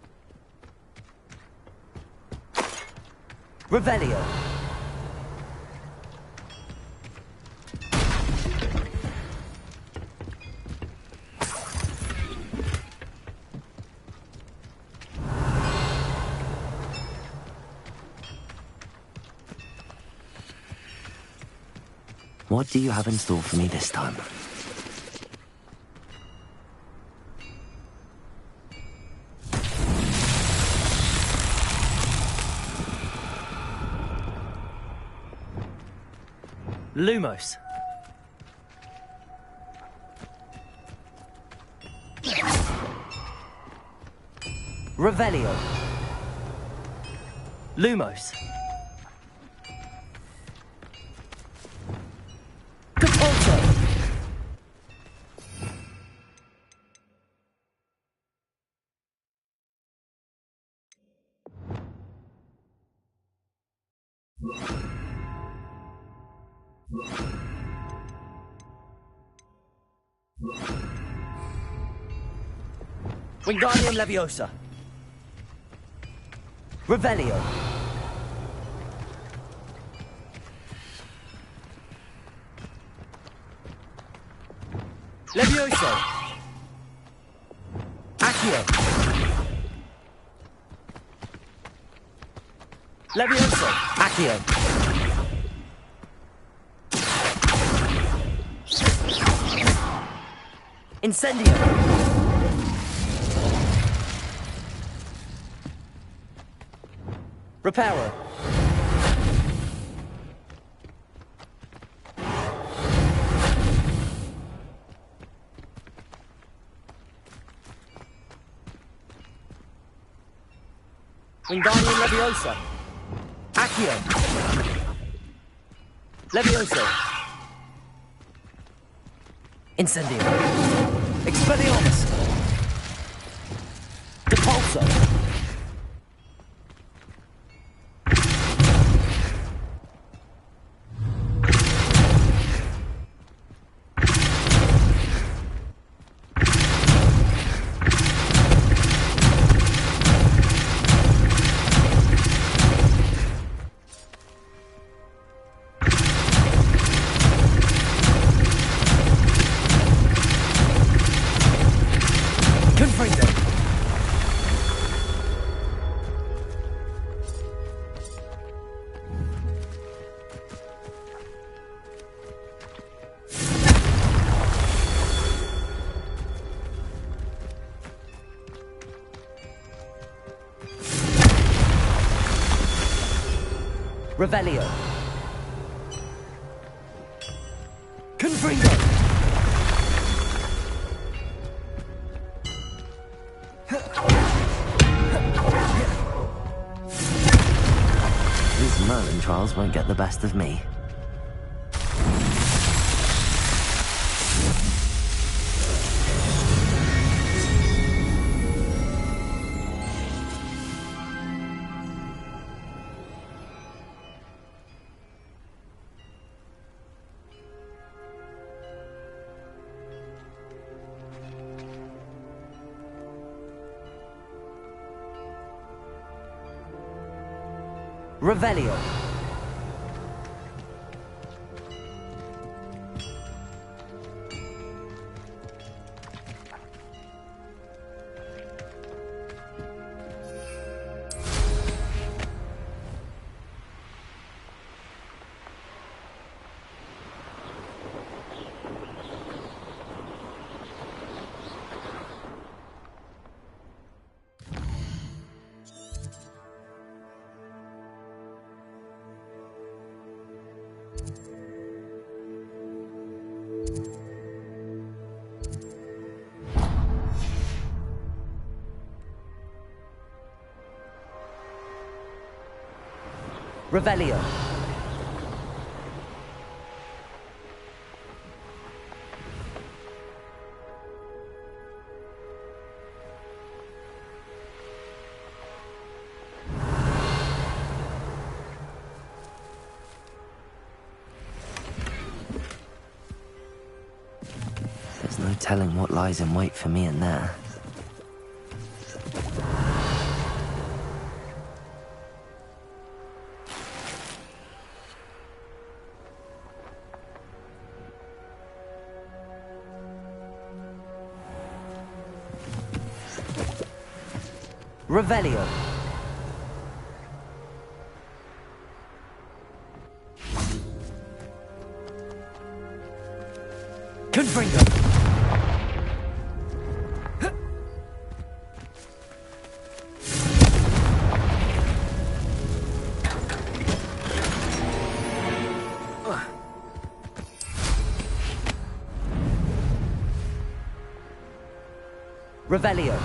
Revelio! What do you have in store for me this time? Lumos! Revelio! Lumos! Capulso! Wingardium Leviosa! Revelio! Levioso! Accio! Levioso! Accio! Incendio! Reparo! Wingardium Leviosa! Accio! Levioso! Incendio! Expelliarmus! Depulso! Confringo! Revelio! Confringo! These Merlin trials won't get the best of me. Revelio! Revelio. There's no telling what lies in wait for me in there. Revelio. Confringo. Revelio.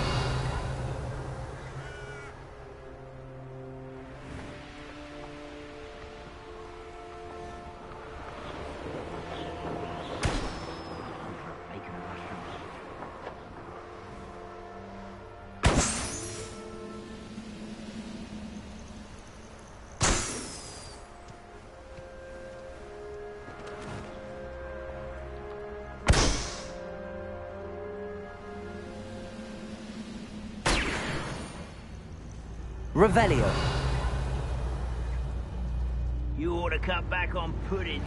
Revelio. You ought to cut back on pudding.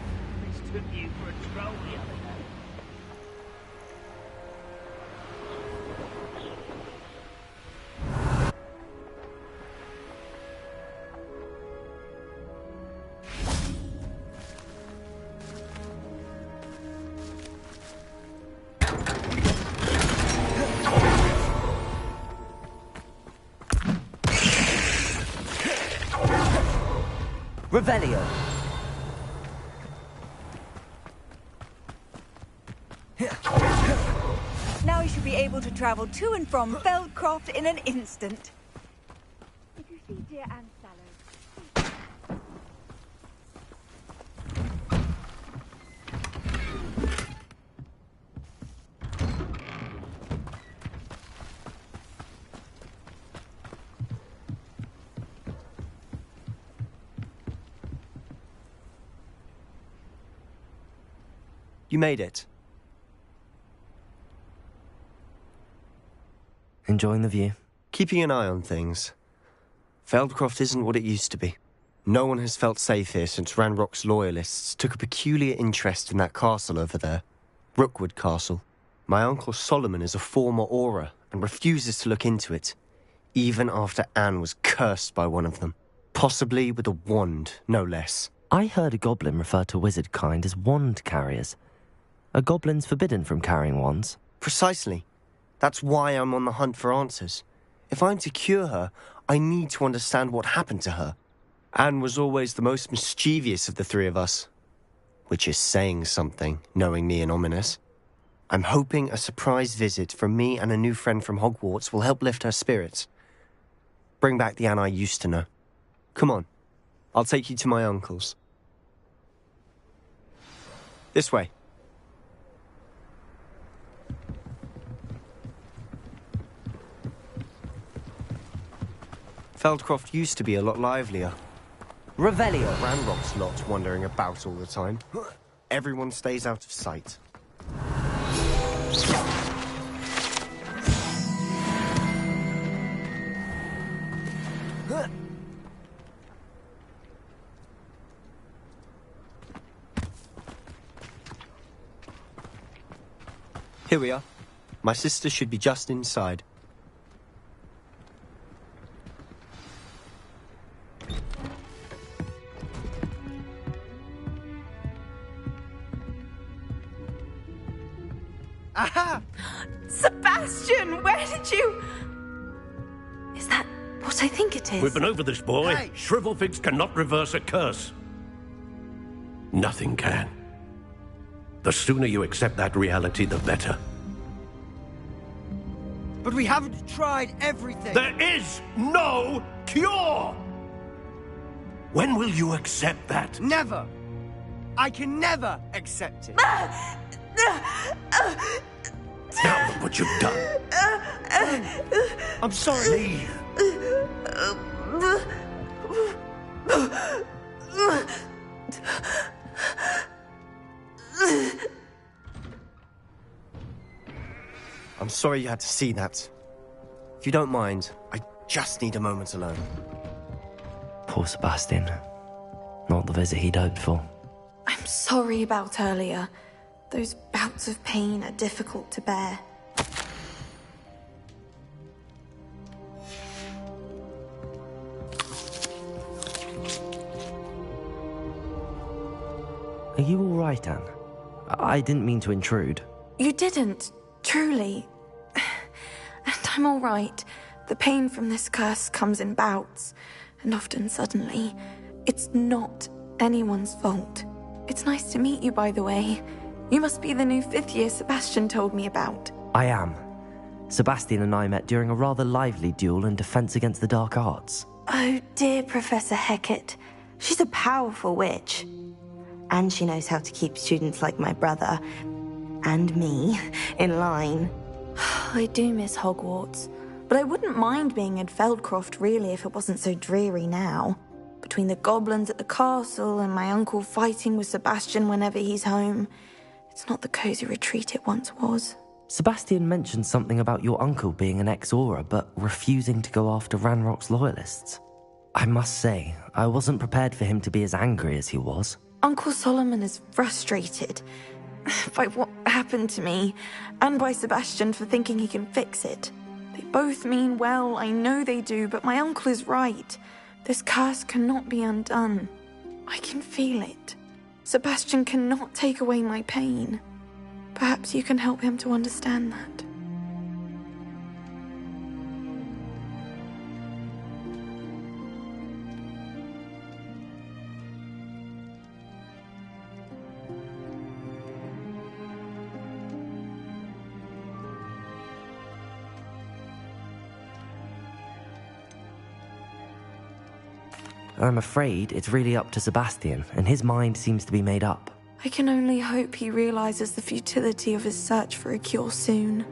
Mistook you for a troll the other day. Revelio. Now you should be able to travel to and from Feldcroft in an instant. If you see dear Anne Sallow. You made it. Enjoying the view? Keeping an eye on things. Feldcroft isn't what it used to be. No one has felt safe here since Ranrock's loyalists took a peculiar interest in that castle over there. Rookwood Castle. My uncle Solomon is a former Auror and refuses to look into it, even after Anne was cursed by one of them. Possibly with a wand, no less. I heard a goblin refer to wizard kind as wand carriers. Are goblins forbidden from carrying wands? Precisely. That's why I'm on the hunt for answers. If I'm to cure her, I need to understand what happened to her. Anne was always the most mischievous of the three of us. Which is saying something, knowing me and ominous. I'm hoping a surprise visit from me and a new friend from Hogwarts will help lift her spirits. Bring back the Anne I used to know. Come on. I'll take you to my uncle's. This way. Feldcroft used to be a lot livelier. Revelio. Ranrock's lot wandering about all the time. Everyone stays out of sight. Here we are. My sister should be just inside. Aha! Sebastian, where did you... Is that what I think it is? We've been over this, boy. Hey. Shrivelfigs cannot reverse a curse. Nothing can. The sooner you accept that reality, the better. But we haven't tried everything. There is no cure! When will you accept that? Never! I can never accept it. Now look what you've done. I'm sorry. Leave. I'm sorry you had to see that. If you don't mind, I just need a moment alone. Poor Sebastian. Not the visit he'd hoped for. I'm sorry about earlier. Those bouts of pain are difficult to bear. Are you all right, Anne? I didn't mean to intrude. You didn't, truly. And I'm all right. The pain from this curse comes in bouts, and often suddenly. It's not anyone's fault. It's nice to meet you, by the way. You must be the new 5th year Sebastian told me about. I am. Sebastian and I met during a rather lively duel in defense against the dark arts. Oh, dear Professor Hecat. She's a powerful witch. And she knows how to keep students like my brother, and me, in line. I do miss Hogwarts, but I wouldn't mind being in Feldcroft, really, if it wasn't so dreary now. Between the goblins at the castle and my uncle fighting with Sebastian whenever he's home, it's not the cozy retreat it once was. Sebastian mentioned something about your uncle being an ex-Auror, but refusing to go after Ranrock's loyalists. I must say, I wasn't prepared for him to be as angry as he was. Uncle Solomon is frustrated by what happened to me, and by Sebastian for thinking he can fix it. They both mean well, I know they do, but my uncle is right. This curse cannot be undone. I can feel it. Sebastian cannot take away my pain. Perhaps you can help him to understand that. I'm afraid it's really up to Sebastian, and his mind seems to be made up. I can only hope he realizes the futility of his search for a cure soon.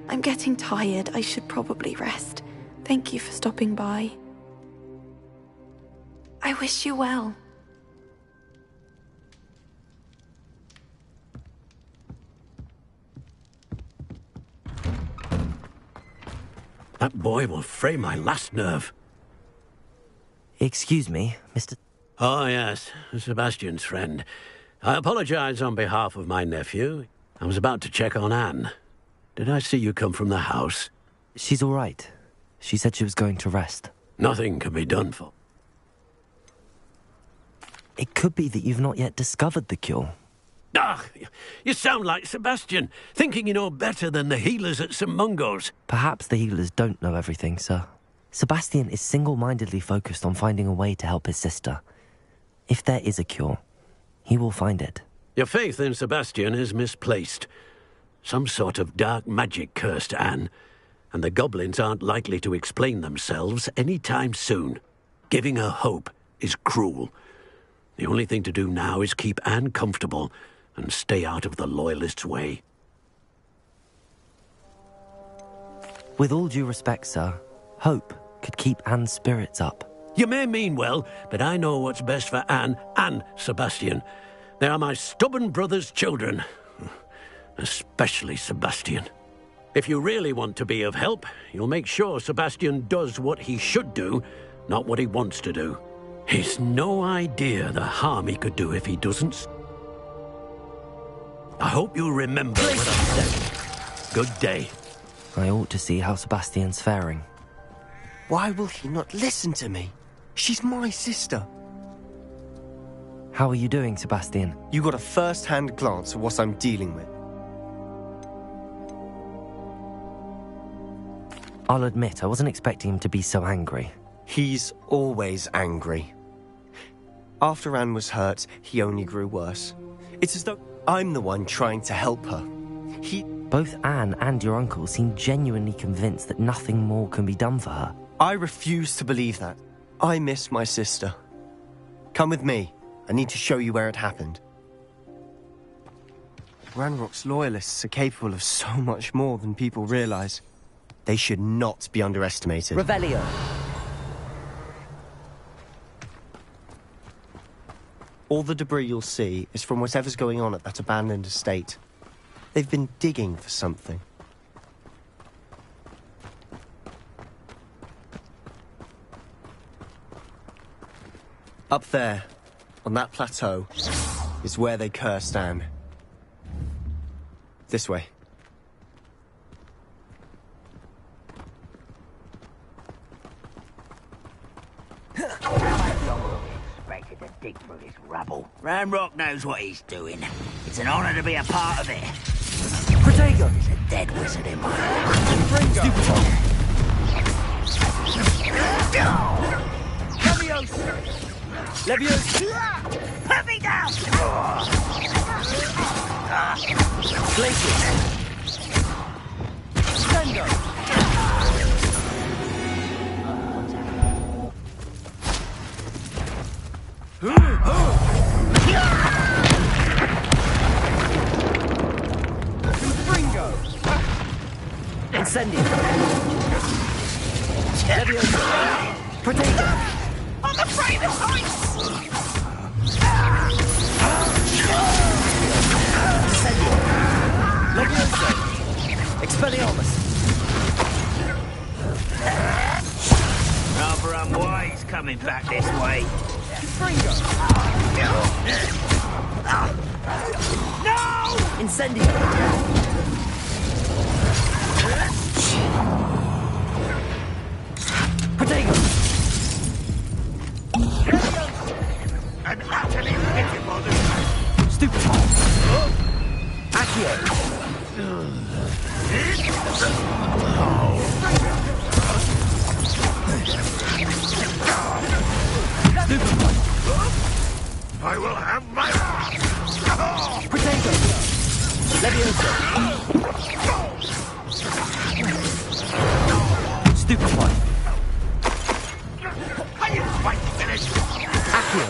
I'm getting tired. I should probably rest. Thank you for stopping by. I wish you well. That boy will fray my last nerve. Excuse me, Mr. Oh, yes, Sebastian's friend. I apologize on behalf of my nephew. I was about to check on Anne. Did I see you come from the house? She's all right. She said she was going to rest. Nothing can be done for... It could be that you've not yet discovered the cure. Ah, you sound like Sebastian, thinking you know better than the healers at St. Mungo's. Perhaps the healers don't know everything, sir. Sebastian is single-mindedly focused on finding a way to help his sister. If there is a cure, he will find it. Your faith in Sebastian is misplaced. Some sort of dark magic cursed Anne, and the goblins aren't likely to explain themselves any time soon. Giving her hope is cruel. The only thing to do now is keep Anne comfortable and stay out of the Loyalists' way. With all due respect, sir, hope could keep Anne's spirits up. You may mean well, but I know what's best for Anne and Sebastian. They are my stubborn brother's children. Especially Sebastian. If you really want to be of help, you'll make sure Sebastian does what he should do, not what he wants to do. He's no idea the harm he could do if he doesn't. I hope you'll remember what I said. Good day. I ought to see how Sebastian's faring. Why will he not listen to me? She's my sister. How are you doing, Sebastian? You got a first-hand glance at what I'm dealing with. I'll admit, I wasn't expecting him to be so angry. He's always angry. After Anne was hurt, he only grew worse. It's as though I'm the one trying to help her. Both Anne and your uncle seem genuinely convinced that nothing more can be done for her. I refuse to believe that. I miss my sister. Come with me. I need to show you where it happened. Ranrock's loyalists are capable of so much more than people realize. They should not be underestimated. Revelio. All the debris you'll see is from whatever's going on at that abandoned estate. They've been digging for something. Up there, on that plateau, is where they cursed Anne. This way. Expected to dig through this rubble. Ranrock knows what he's doing. It's an honor to be a part of it. Protego! There's a dead wizard in my Leviosa! Put me down! Glacier! Stendo! Incendio! Leviosa! Protego! I'm afraid of heights! Incendio! Leviosa! Expelliarmus! Rather unwise coming back this way. No! Incendio! Protego! An utterly pitiful Stupefy! Accio! Stupefy! I will have my... Protego! Leviosa! Stupefy! Are you quite finished? Accio!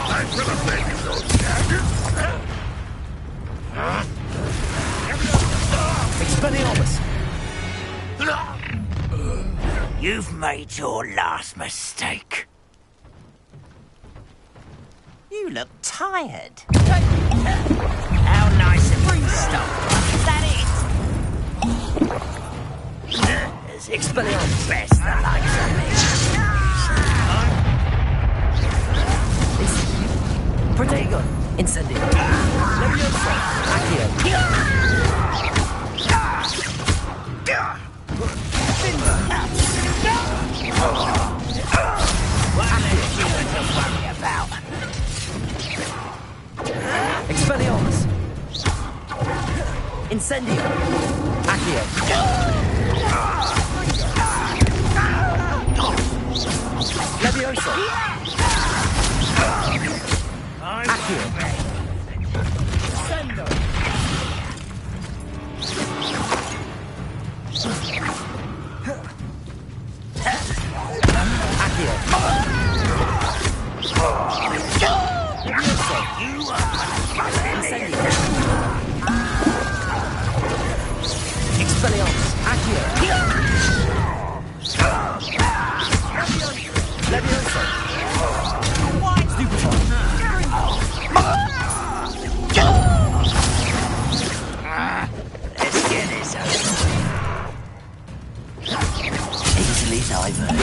I should have taken those daggers. Expelliarmus! You've made your last mistake. You look tired. How nice of you to stop. Is that it? As Expelliarmus! best the likes of me. Protego! Incendio! Leviosa! Accio! Expelliarmus! Incendio! Accio! Leviosa! Accio! Expelliarmus! Accio! Leviosa! Stupefy! Let's get this over. Easily diverted.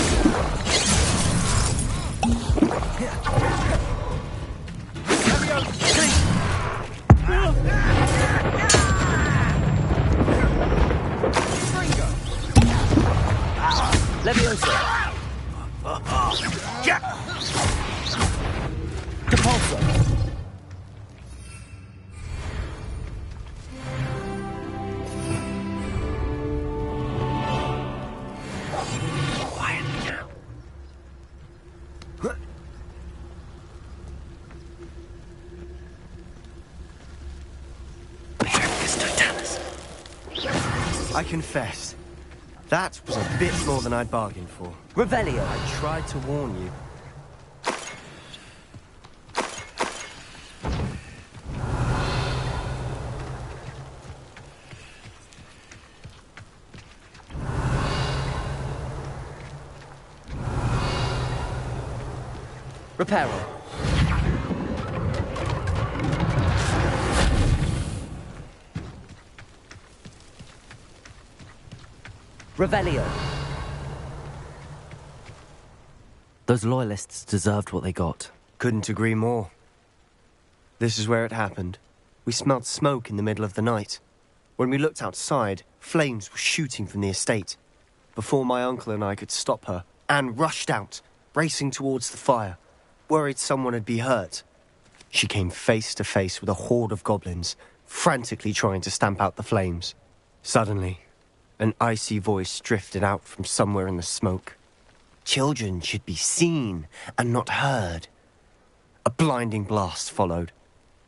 Leviosa! Depulso! Quiet now. I confess, That was a bit more than I'd bargained for. Revelio. I tried to warn you. Reparo. Revelio. Those loyalists deserved what they got. Couldn't agree more. This is where it happened. We smelled smoke in the middle of the night. When we looked outside, flames were shooting from the estate. Before my uncle and I could stop her, Anne rushed out, racing towards the fire, worried someone had been hurt. She came face to face with a horde of goblins, frantically trying to stamp out the flames. Suddenly, an icy voice drifted out from somewhere in the smoke. Children should be seen and not heard. A blinding blast followed.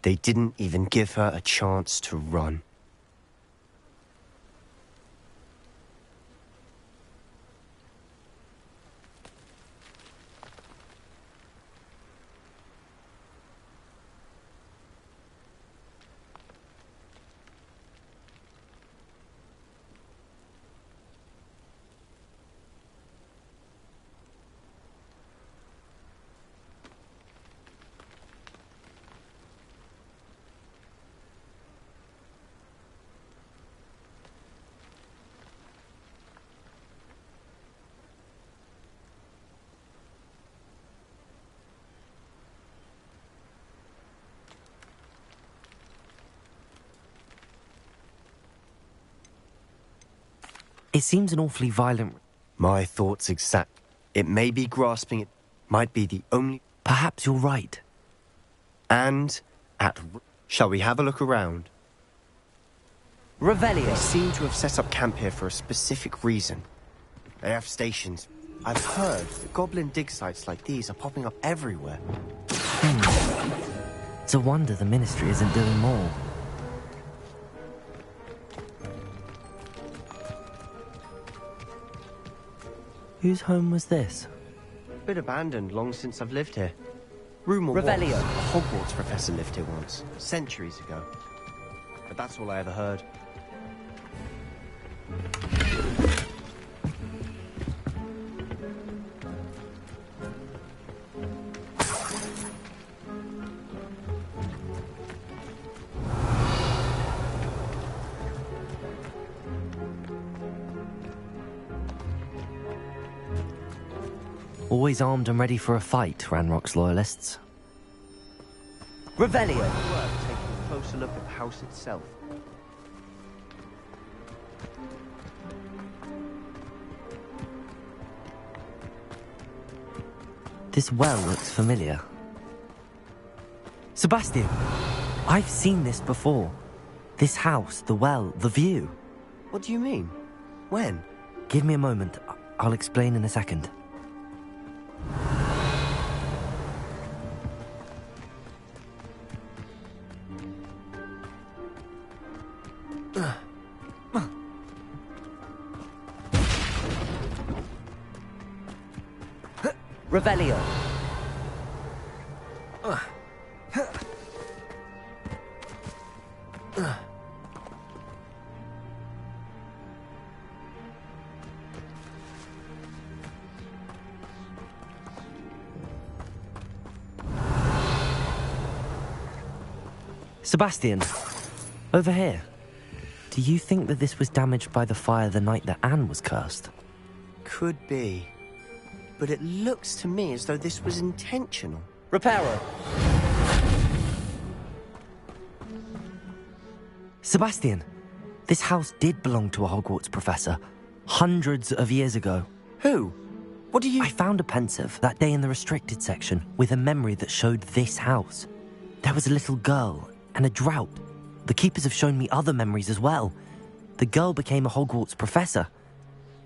They didn't even give her a chance to run. It seems an awfully violent... My thoughts exact. It may be grasping, it might be the only... Perhaps you're right. And shall we have a look around? Revelio. They seem to have set up camp here for a specific reason. They have stations. I've heard that goblin dig sites like these are popping up everywhere. It's a wonder the Ministry isn't doing more. Whose home was this? Been abandoned long since I've lived here. Rumour was Revelio. a Hogwarts professor lived here once, centuries ago. But that's all I ever heard. Always armed and ready for a fight, Ranrock's loyalists. Revelio! Worth taking a closer look at the house itself. This well looks familiar. Sebastian! I've seen this before. This house, the well, the view. What do you mean? When? Give me a moment. I'll explain in a second. Revelio. Sebastian, over here. Do you think that this was damaged by the fire the night that Anne was cursed? Could be. But it looks to me as though this was intentional. Reparo. Sebastian, this house did belong to a Hogwarts professor, hundreds of years ago. Who? What do you... I found a pensive that day in the restricted section with a memory that showed this house. There was a little girl and a drought. The keepers have shown me other memories as well. The girl became a Hogwarts professor.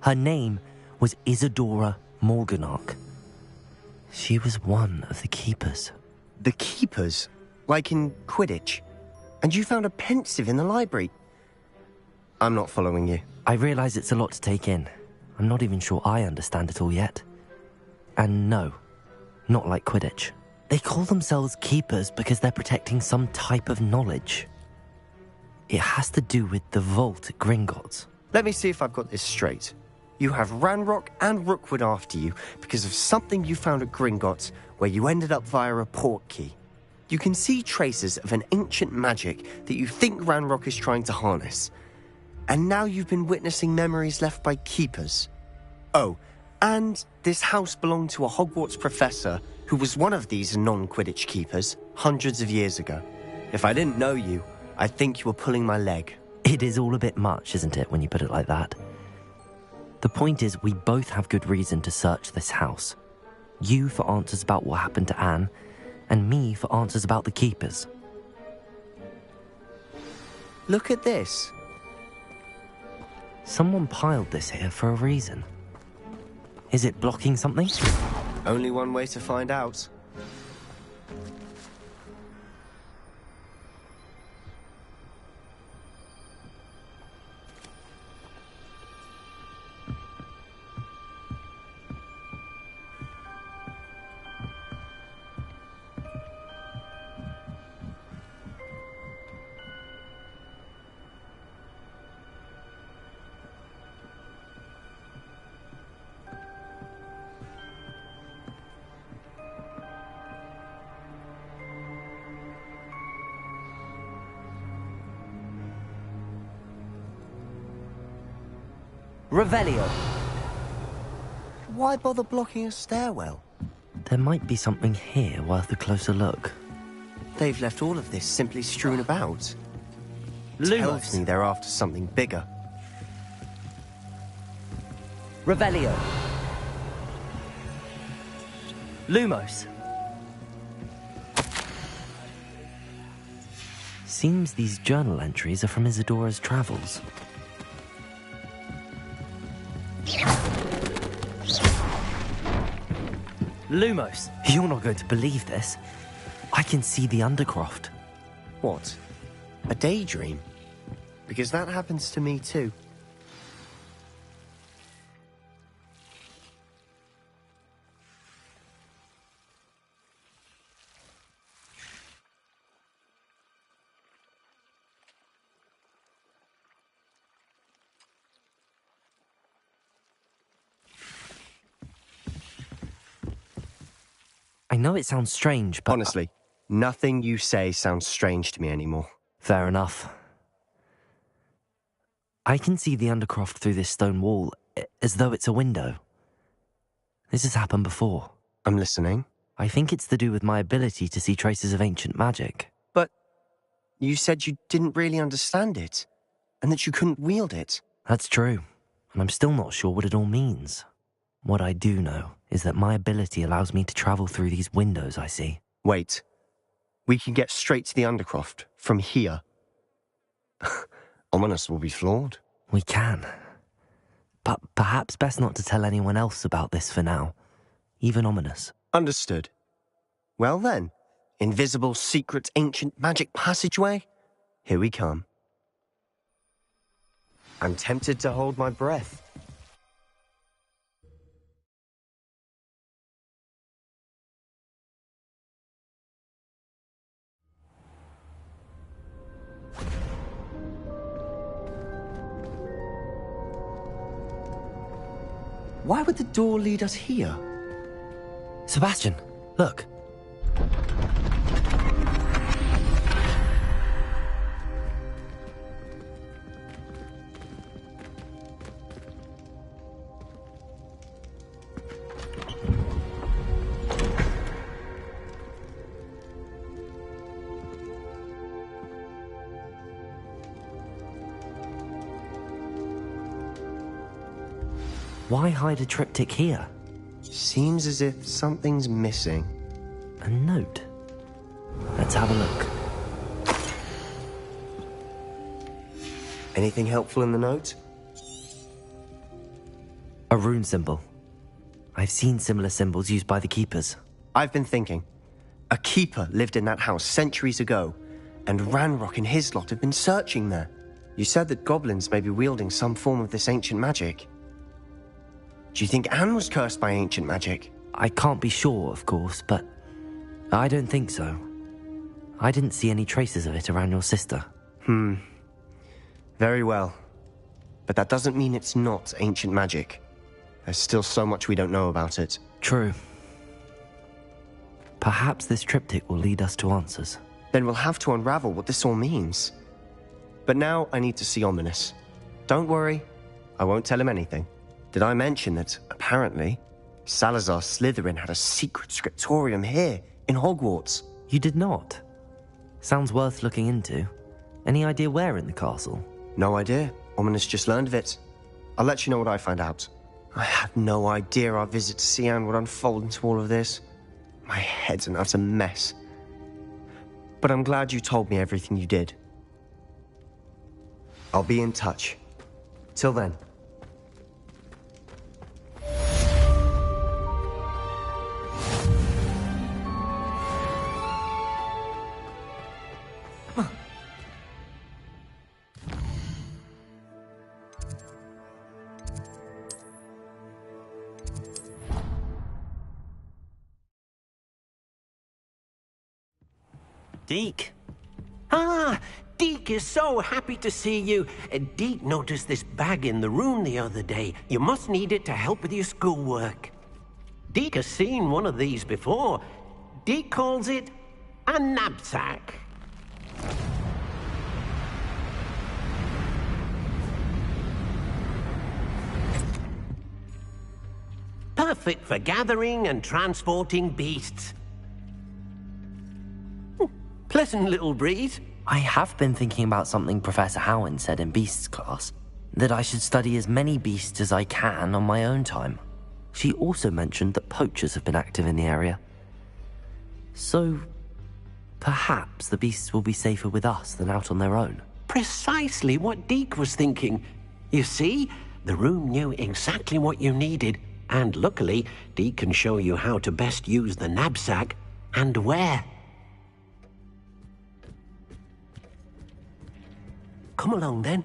Her name was Isadora Morganach. She was one of the keepers. The keepers? Like in Quidditch? And you found a pensive in the library? I'm not following you. I realize it's a lot to take in. I'm not even sure I understand it all yet. And no, not like Quidditch. They call themselves keepers because they're protecting some type of knowledge. It has to do with the vault at Gringotts. Let me see if I've got this straight. You have Ranrock and Rookwood after you because of something you found at Gringotts where you ended up via a port key. You can see traces of an ancient magic that you think Ranrock is trying to harness. And now you've been witnessing memories left by keepers. Oh, and this house belonged to a Hogwarts professor who was one of these non-Quidditch keepers hundreds of years ago. If I didn't know you, I'd think you were pulling my leg. It is all a bit much, isn't it, when you put it like that? The point is, we both have good reason to search this house. You for answers about what happened to Anne, and me for answers about the keepers. Look at this. Someone piled this here for a reason. Is it blocking something? Only one way to find out. Revelio. Why bother blocking a stairwell? There might be something here worth a closer look. They've left all of this simply strewn about. Lumos. Tells me they're after something bigger. Revelio. Lumos. Seems these journal entries are from Isadora's travels. Lumos. You're not going to believe this. I can see the Undercroft. What? A daydream? Because that happens to me too. I know it sounds strange, but... Honestly, nothing you say sounds strange to me anymore. Fair enough. I can see the Undercroft through this stone wall, as though it's a window. This has happened before. I'm listening. I think it's to do with my ability to see traces of ancient magic. But you said you didn't really understand it, and that you couldn't wield it. That's true, and I'm still not sure what it all means. What I do know is that my ability allows me to travel through these windows I see. Wait. We can get straight to the Undercroft from here. Ominous will be flawed. We can. But perhaps best not to tell anyone else about this for now. Even Ominous. Understood. Well then, invisible, secret, ancient magic passageway? Here we come. I'm tempted to hold my breath. Why would the door lead us here? Sebastian, look. Why hide a triptych here? Seems as if something's missing. A note. Let's have a look. Anything helpful in the note? A rune symbol. I've seen similar symbols used by the keepers. I've been thinking. A keeper lived in that house centuries ago, and Ranrock and his lot have been searching there. You said that goblins may be wielding some form of this ancient magic. Do you think Anne was cursed by ancient magic? I can't be sure, of course, but I don't think so. I didn't see any traces of it around your sister. Very well. But that doesn't mean it's not ancient magic. There's still so much we don't know about it. True. Perhaps this triptych will lead us to answers. Then we'll have to unravel what this all means. But now I need to see Ominous. Don't worry, I won't tell him anything. Did I mention that, apparently, Salazar Slytherin had a secret scriptorium here, in Hogwarts? You did not? Sounds worth looking into. Any idea where in the castle? No idea. Ominous just learned of it. I'll let you know what I find out. I had no idea our visit to Sian would unfold into all of this. My head's an utter mess. But I'm glad you told me everything you did. I'll be in touch. Till then. Deke. Ah, Deke is so happy to see you. Deke noticed this bag in the room the other day. You must need it to help with your schoolwork. Deke has seen one of these before. Deke calls it a knapsack. Perfect for gathering and transporting beasts. Pleasant little breeze. I have been thinking about something Professor Howard said in Beasts class, that I should study as many beasts as I can on my own time. She also mentioned that poachers have been active in the area. So, perhaps the beasts will be safer with us than out on their own. Precisely what Deke was thinking. You see, the room knew exactly what you needed, and luckily, Deke can show you how to best use the knapsack and where. Come along, then.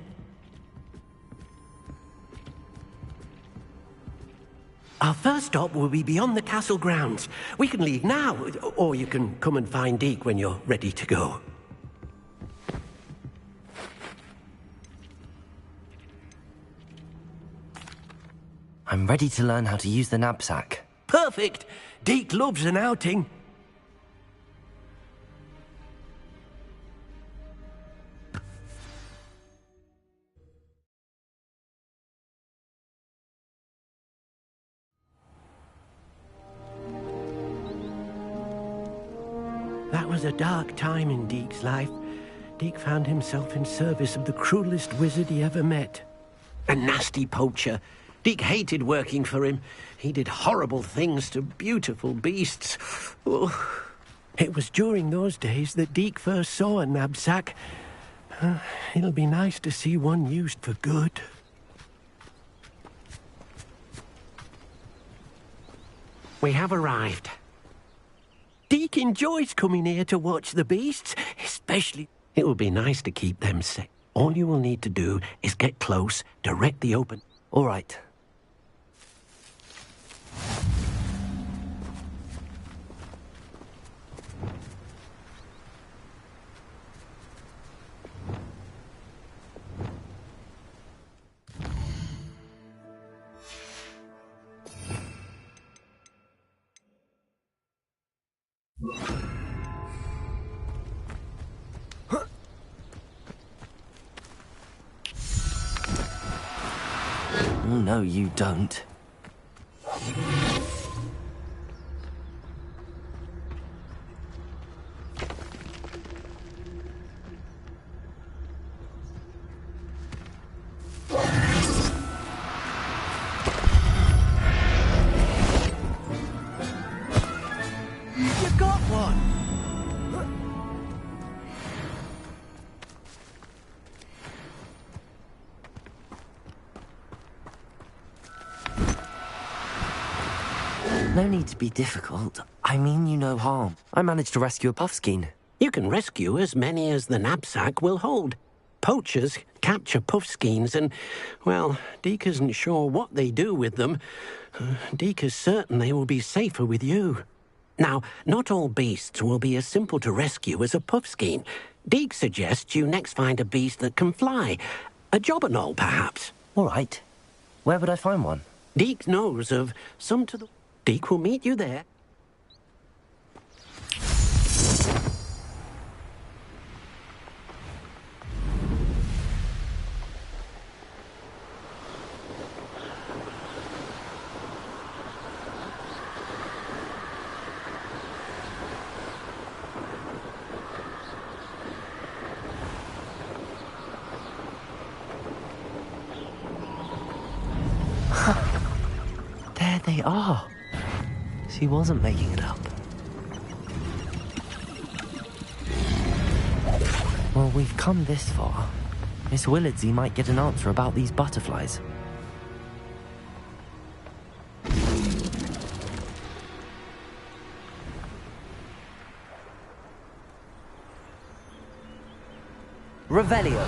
Our first stop will be beyond the castle grounds. We can leave now, or you can come and find Deke when you're ready to go. I'm ready to learn how to use the knapsack. Perfect! Deke loves an outing. That was a dark time in Deke's life. Deke found himself in service of the cruelest wizard he ever met. A nasty poacher. Deke hated working for him. He did horrible things to beautiful beasts. Oh. It was during those days that Deke first saw a knapsack. It'll be nice to see one used for good. We have arrived. Deke enjoys coming here to watch the beasts, especially... It will be nice to keep them safe. All you will need to do is get close, direct the open... All right. No, you don't. You got one! No need to be difficult. I mean you no harm. I managed to rescue a puffskein. You can rescue as many as the knapsack will hold. Poachers capture puffskeins and, well, Deke isn't sure what they do with them. Deke is certain they will be safer with you. Now, not all beasts will be as simple to rescue as a puffskein. Deke suggests you next find a beast that can fly. A jobberknoll, perhaps. All right. Where would I find one? Deke knows of some to the... Deke will meet you there. There they are. She wasn't making it up. Well, we've come this far. Miss Willardsey might get an answer about these butterflies. Revelio.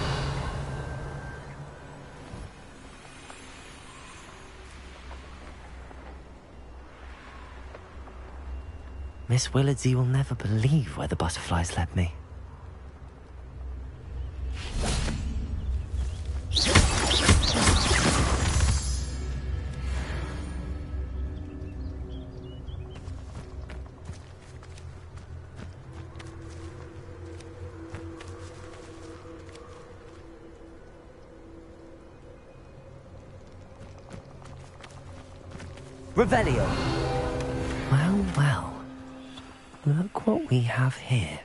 Miss Willardsey will never believe where the butterflies led me. Revelio. Well, well. Look what we have here.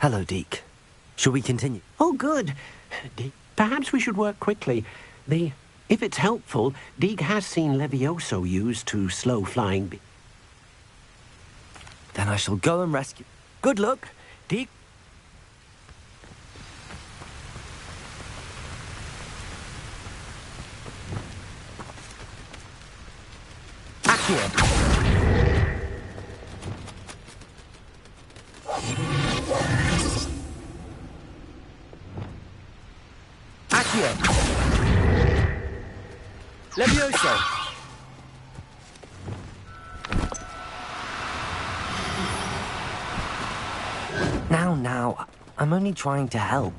Hello, Deke. Shall we continue? Oh, good. Perhaps we should work quickly. If it's helpful, Deke has seen Levioso used to slow flying. Then I shall go and rescue. Good luck, Deke. Accio. Levioso! Now, I'm only trying to help.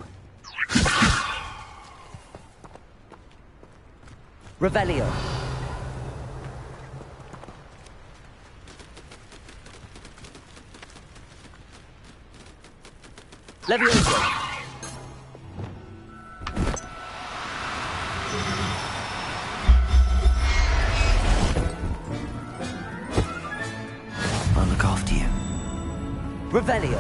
Revelio. Levioso! Revelio.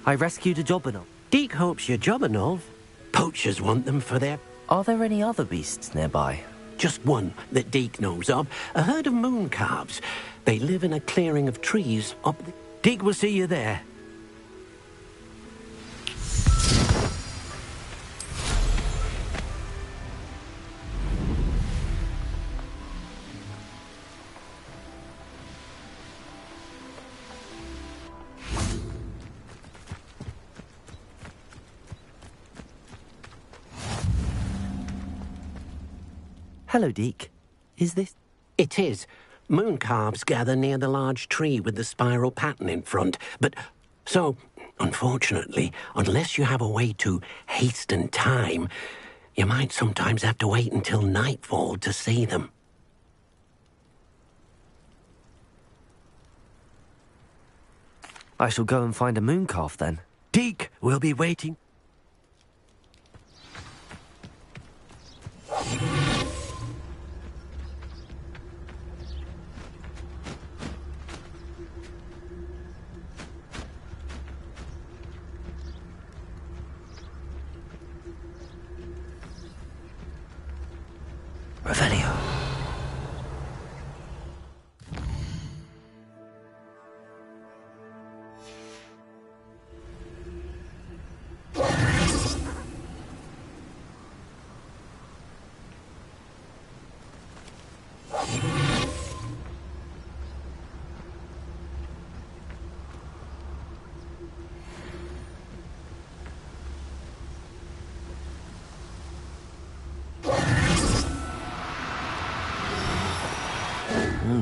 I rescued a jobberknoll. Deke hopes your jobberknoll. Poachers want them for their... Are there any other beasts nearby? Just one that Deke knows of. A herd of moon calves. They live in a clearing of trees up the... Deke will see you there. Hello, Deke. Is this... It is. Moon calves gather near the large tree with the spiral pattern in front. But, so, unfortunately, unless you have a way to hasten time, you might sometimes have to wait until nightfall to see them. I shall go and find a moon calf then. Deke will be waiting. Revelio.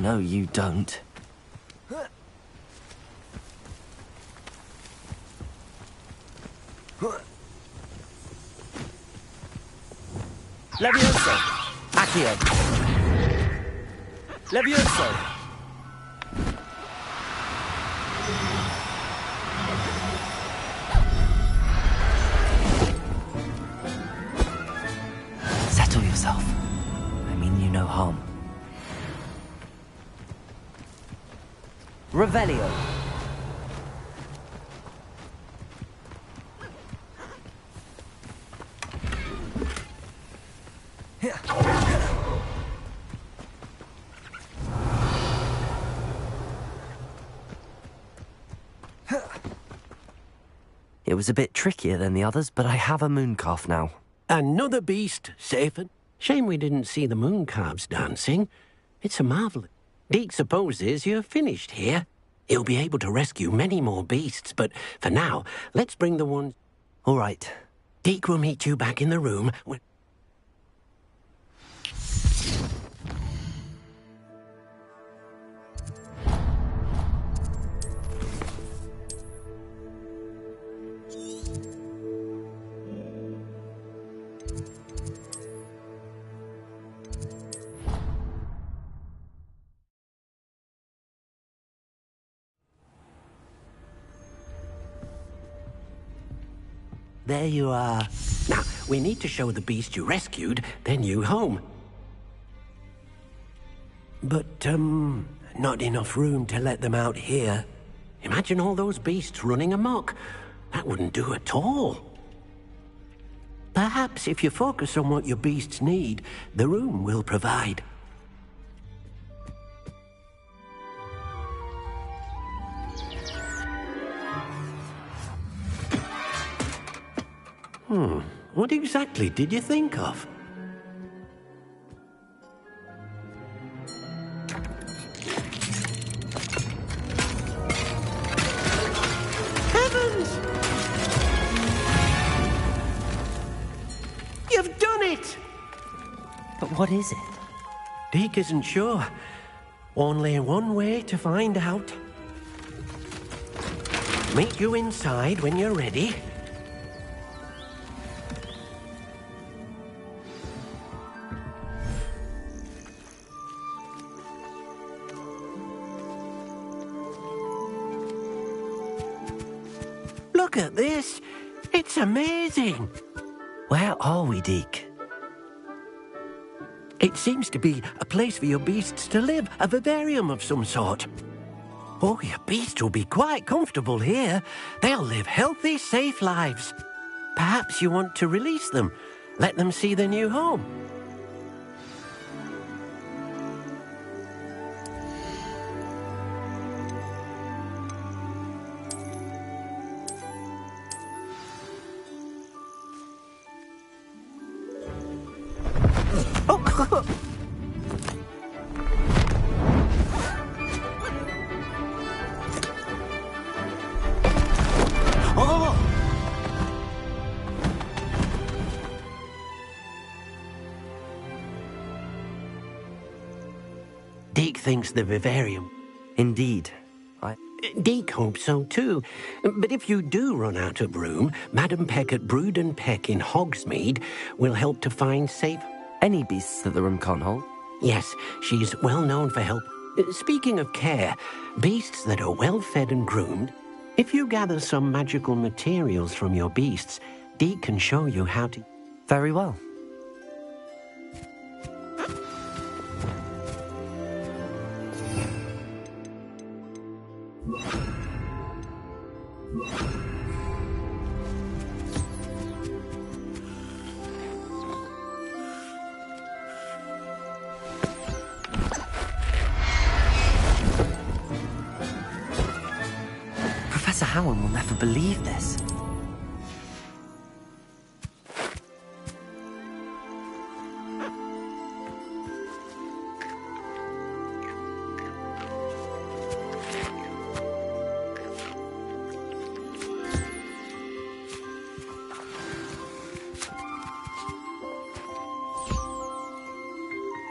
No, you don't. Levioso! Accio! Levioso! Settle yourself. I mean you no harm. Revelio. It was a bit trickier than the others, but I have a mooncalf now. Another beast, Safen. Shame we didn't see the mooncalves dancing. It's a marvel. Deke supposes you're finished here. He'll be able to rescue many more beasts, but for now, let's bring the one... All right. Deke will meet you back in the room when... There you are. Now, we need to show the beast you rescued their new home. But, not enough room to let them out here. Imagine all those beasts running amok. That wouldn't do at all. Perhaps if you focus on what your beasts need, the room will provide. What exactly did you think of? Heavens! You've done it! But what is it? Deke isn't sure. Only one way to find out. Meet you inside when you're ready. Look at this. It's amazing. Where are we, Deke? It seems to be a place for your beasts to live, a vivarium of some sort. Oh, your beasts will be quite comfortable here. They'll live healthy, safe lives. Perhaps you want to release them, let them see their new home. Deke thinks the vivarium. Indeed. Deke hopes so too. But if you do run out of room, Madam Peck at Brood and Peck in Hogsmeade will help to find safe... Any beasts that the room can't hold? Yes, she's well known for help. Speaking of care, beasts that are well fed and groomed, if you gather some magical materials from your beasts, Deke can show you how to... Very well. Cowan will never believe this.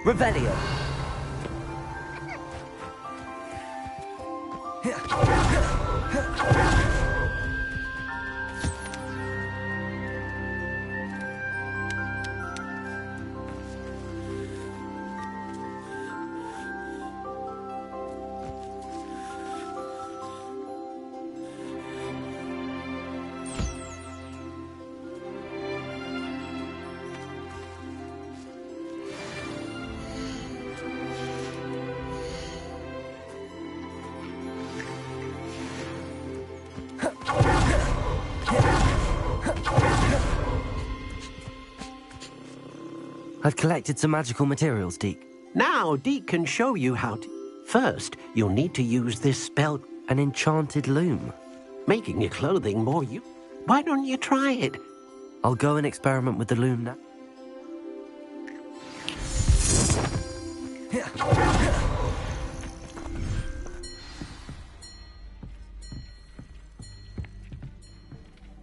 Revelio. I've collected some magical materials, Deke. Now, Deke can show you how to... First, you'll need to use this spell... An enchanted loom. Making your clothing more Why don't you try it? I'll go and experiment with the loom now.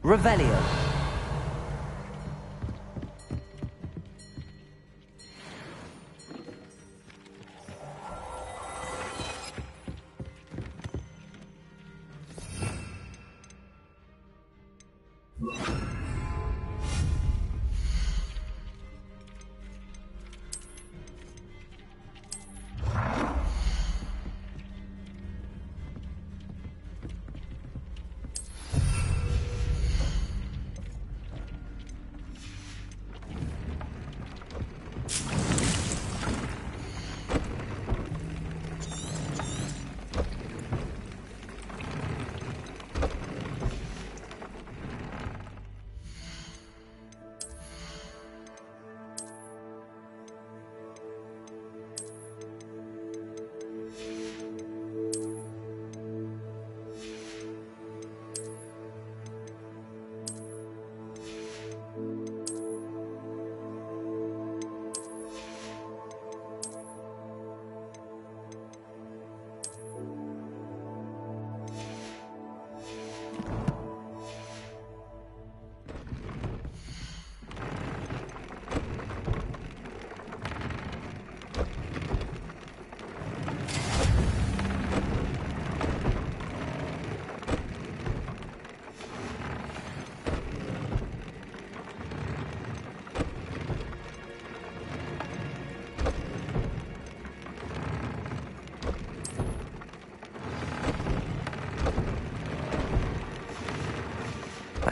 Revelio.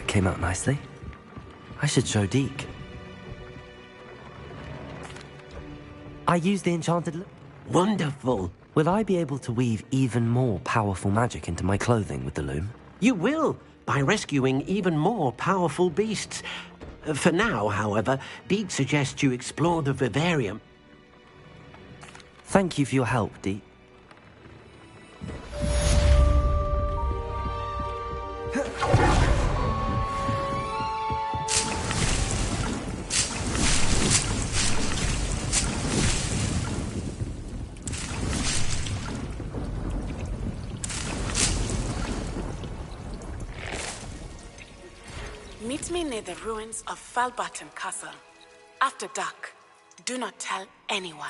Came out nicely. I should show Deke. I used the enchanted loom. Wonderful. Will I be able to weave even more powerful magic into my clothing with the loom? You will, by rescuing even more powerful beasts. For now, however, Deke suggests you explore the vivarium. Thank you for your help, Deke. Meet me near the ruins of Falbaton Castle. After dark. Do not tell anyone.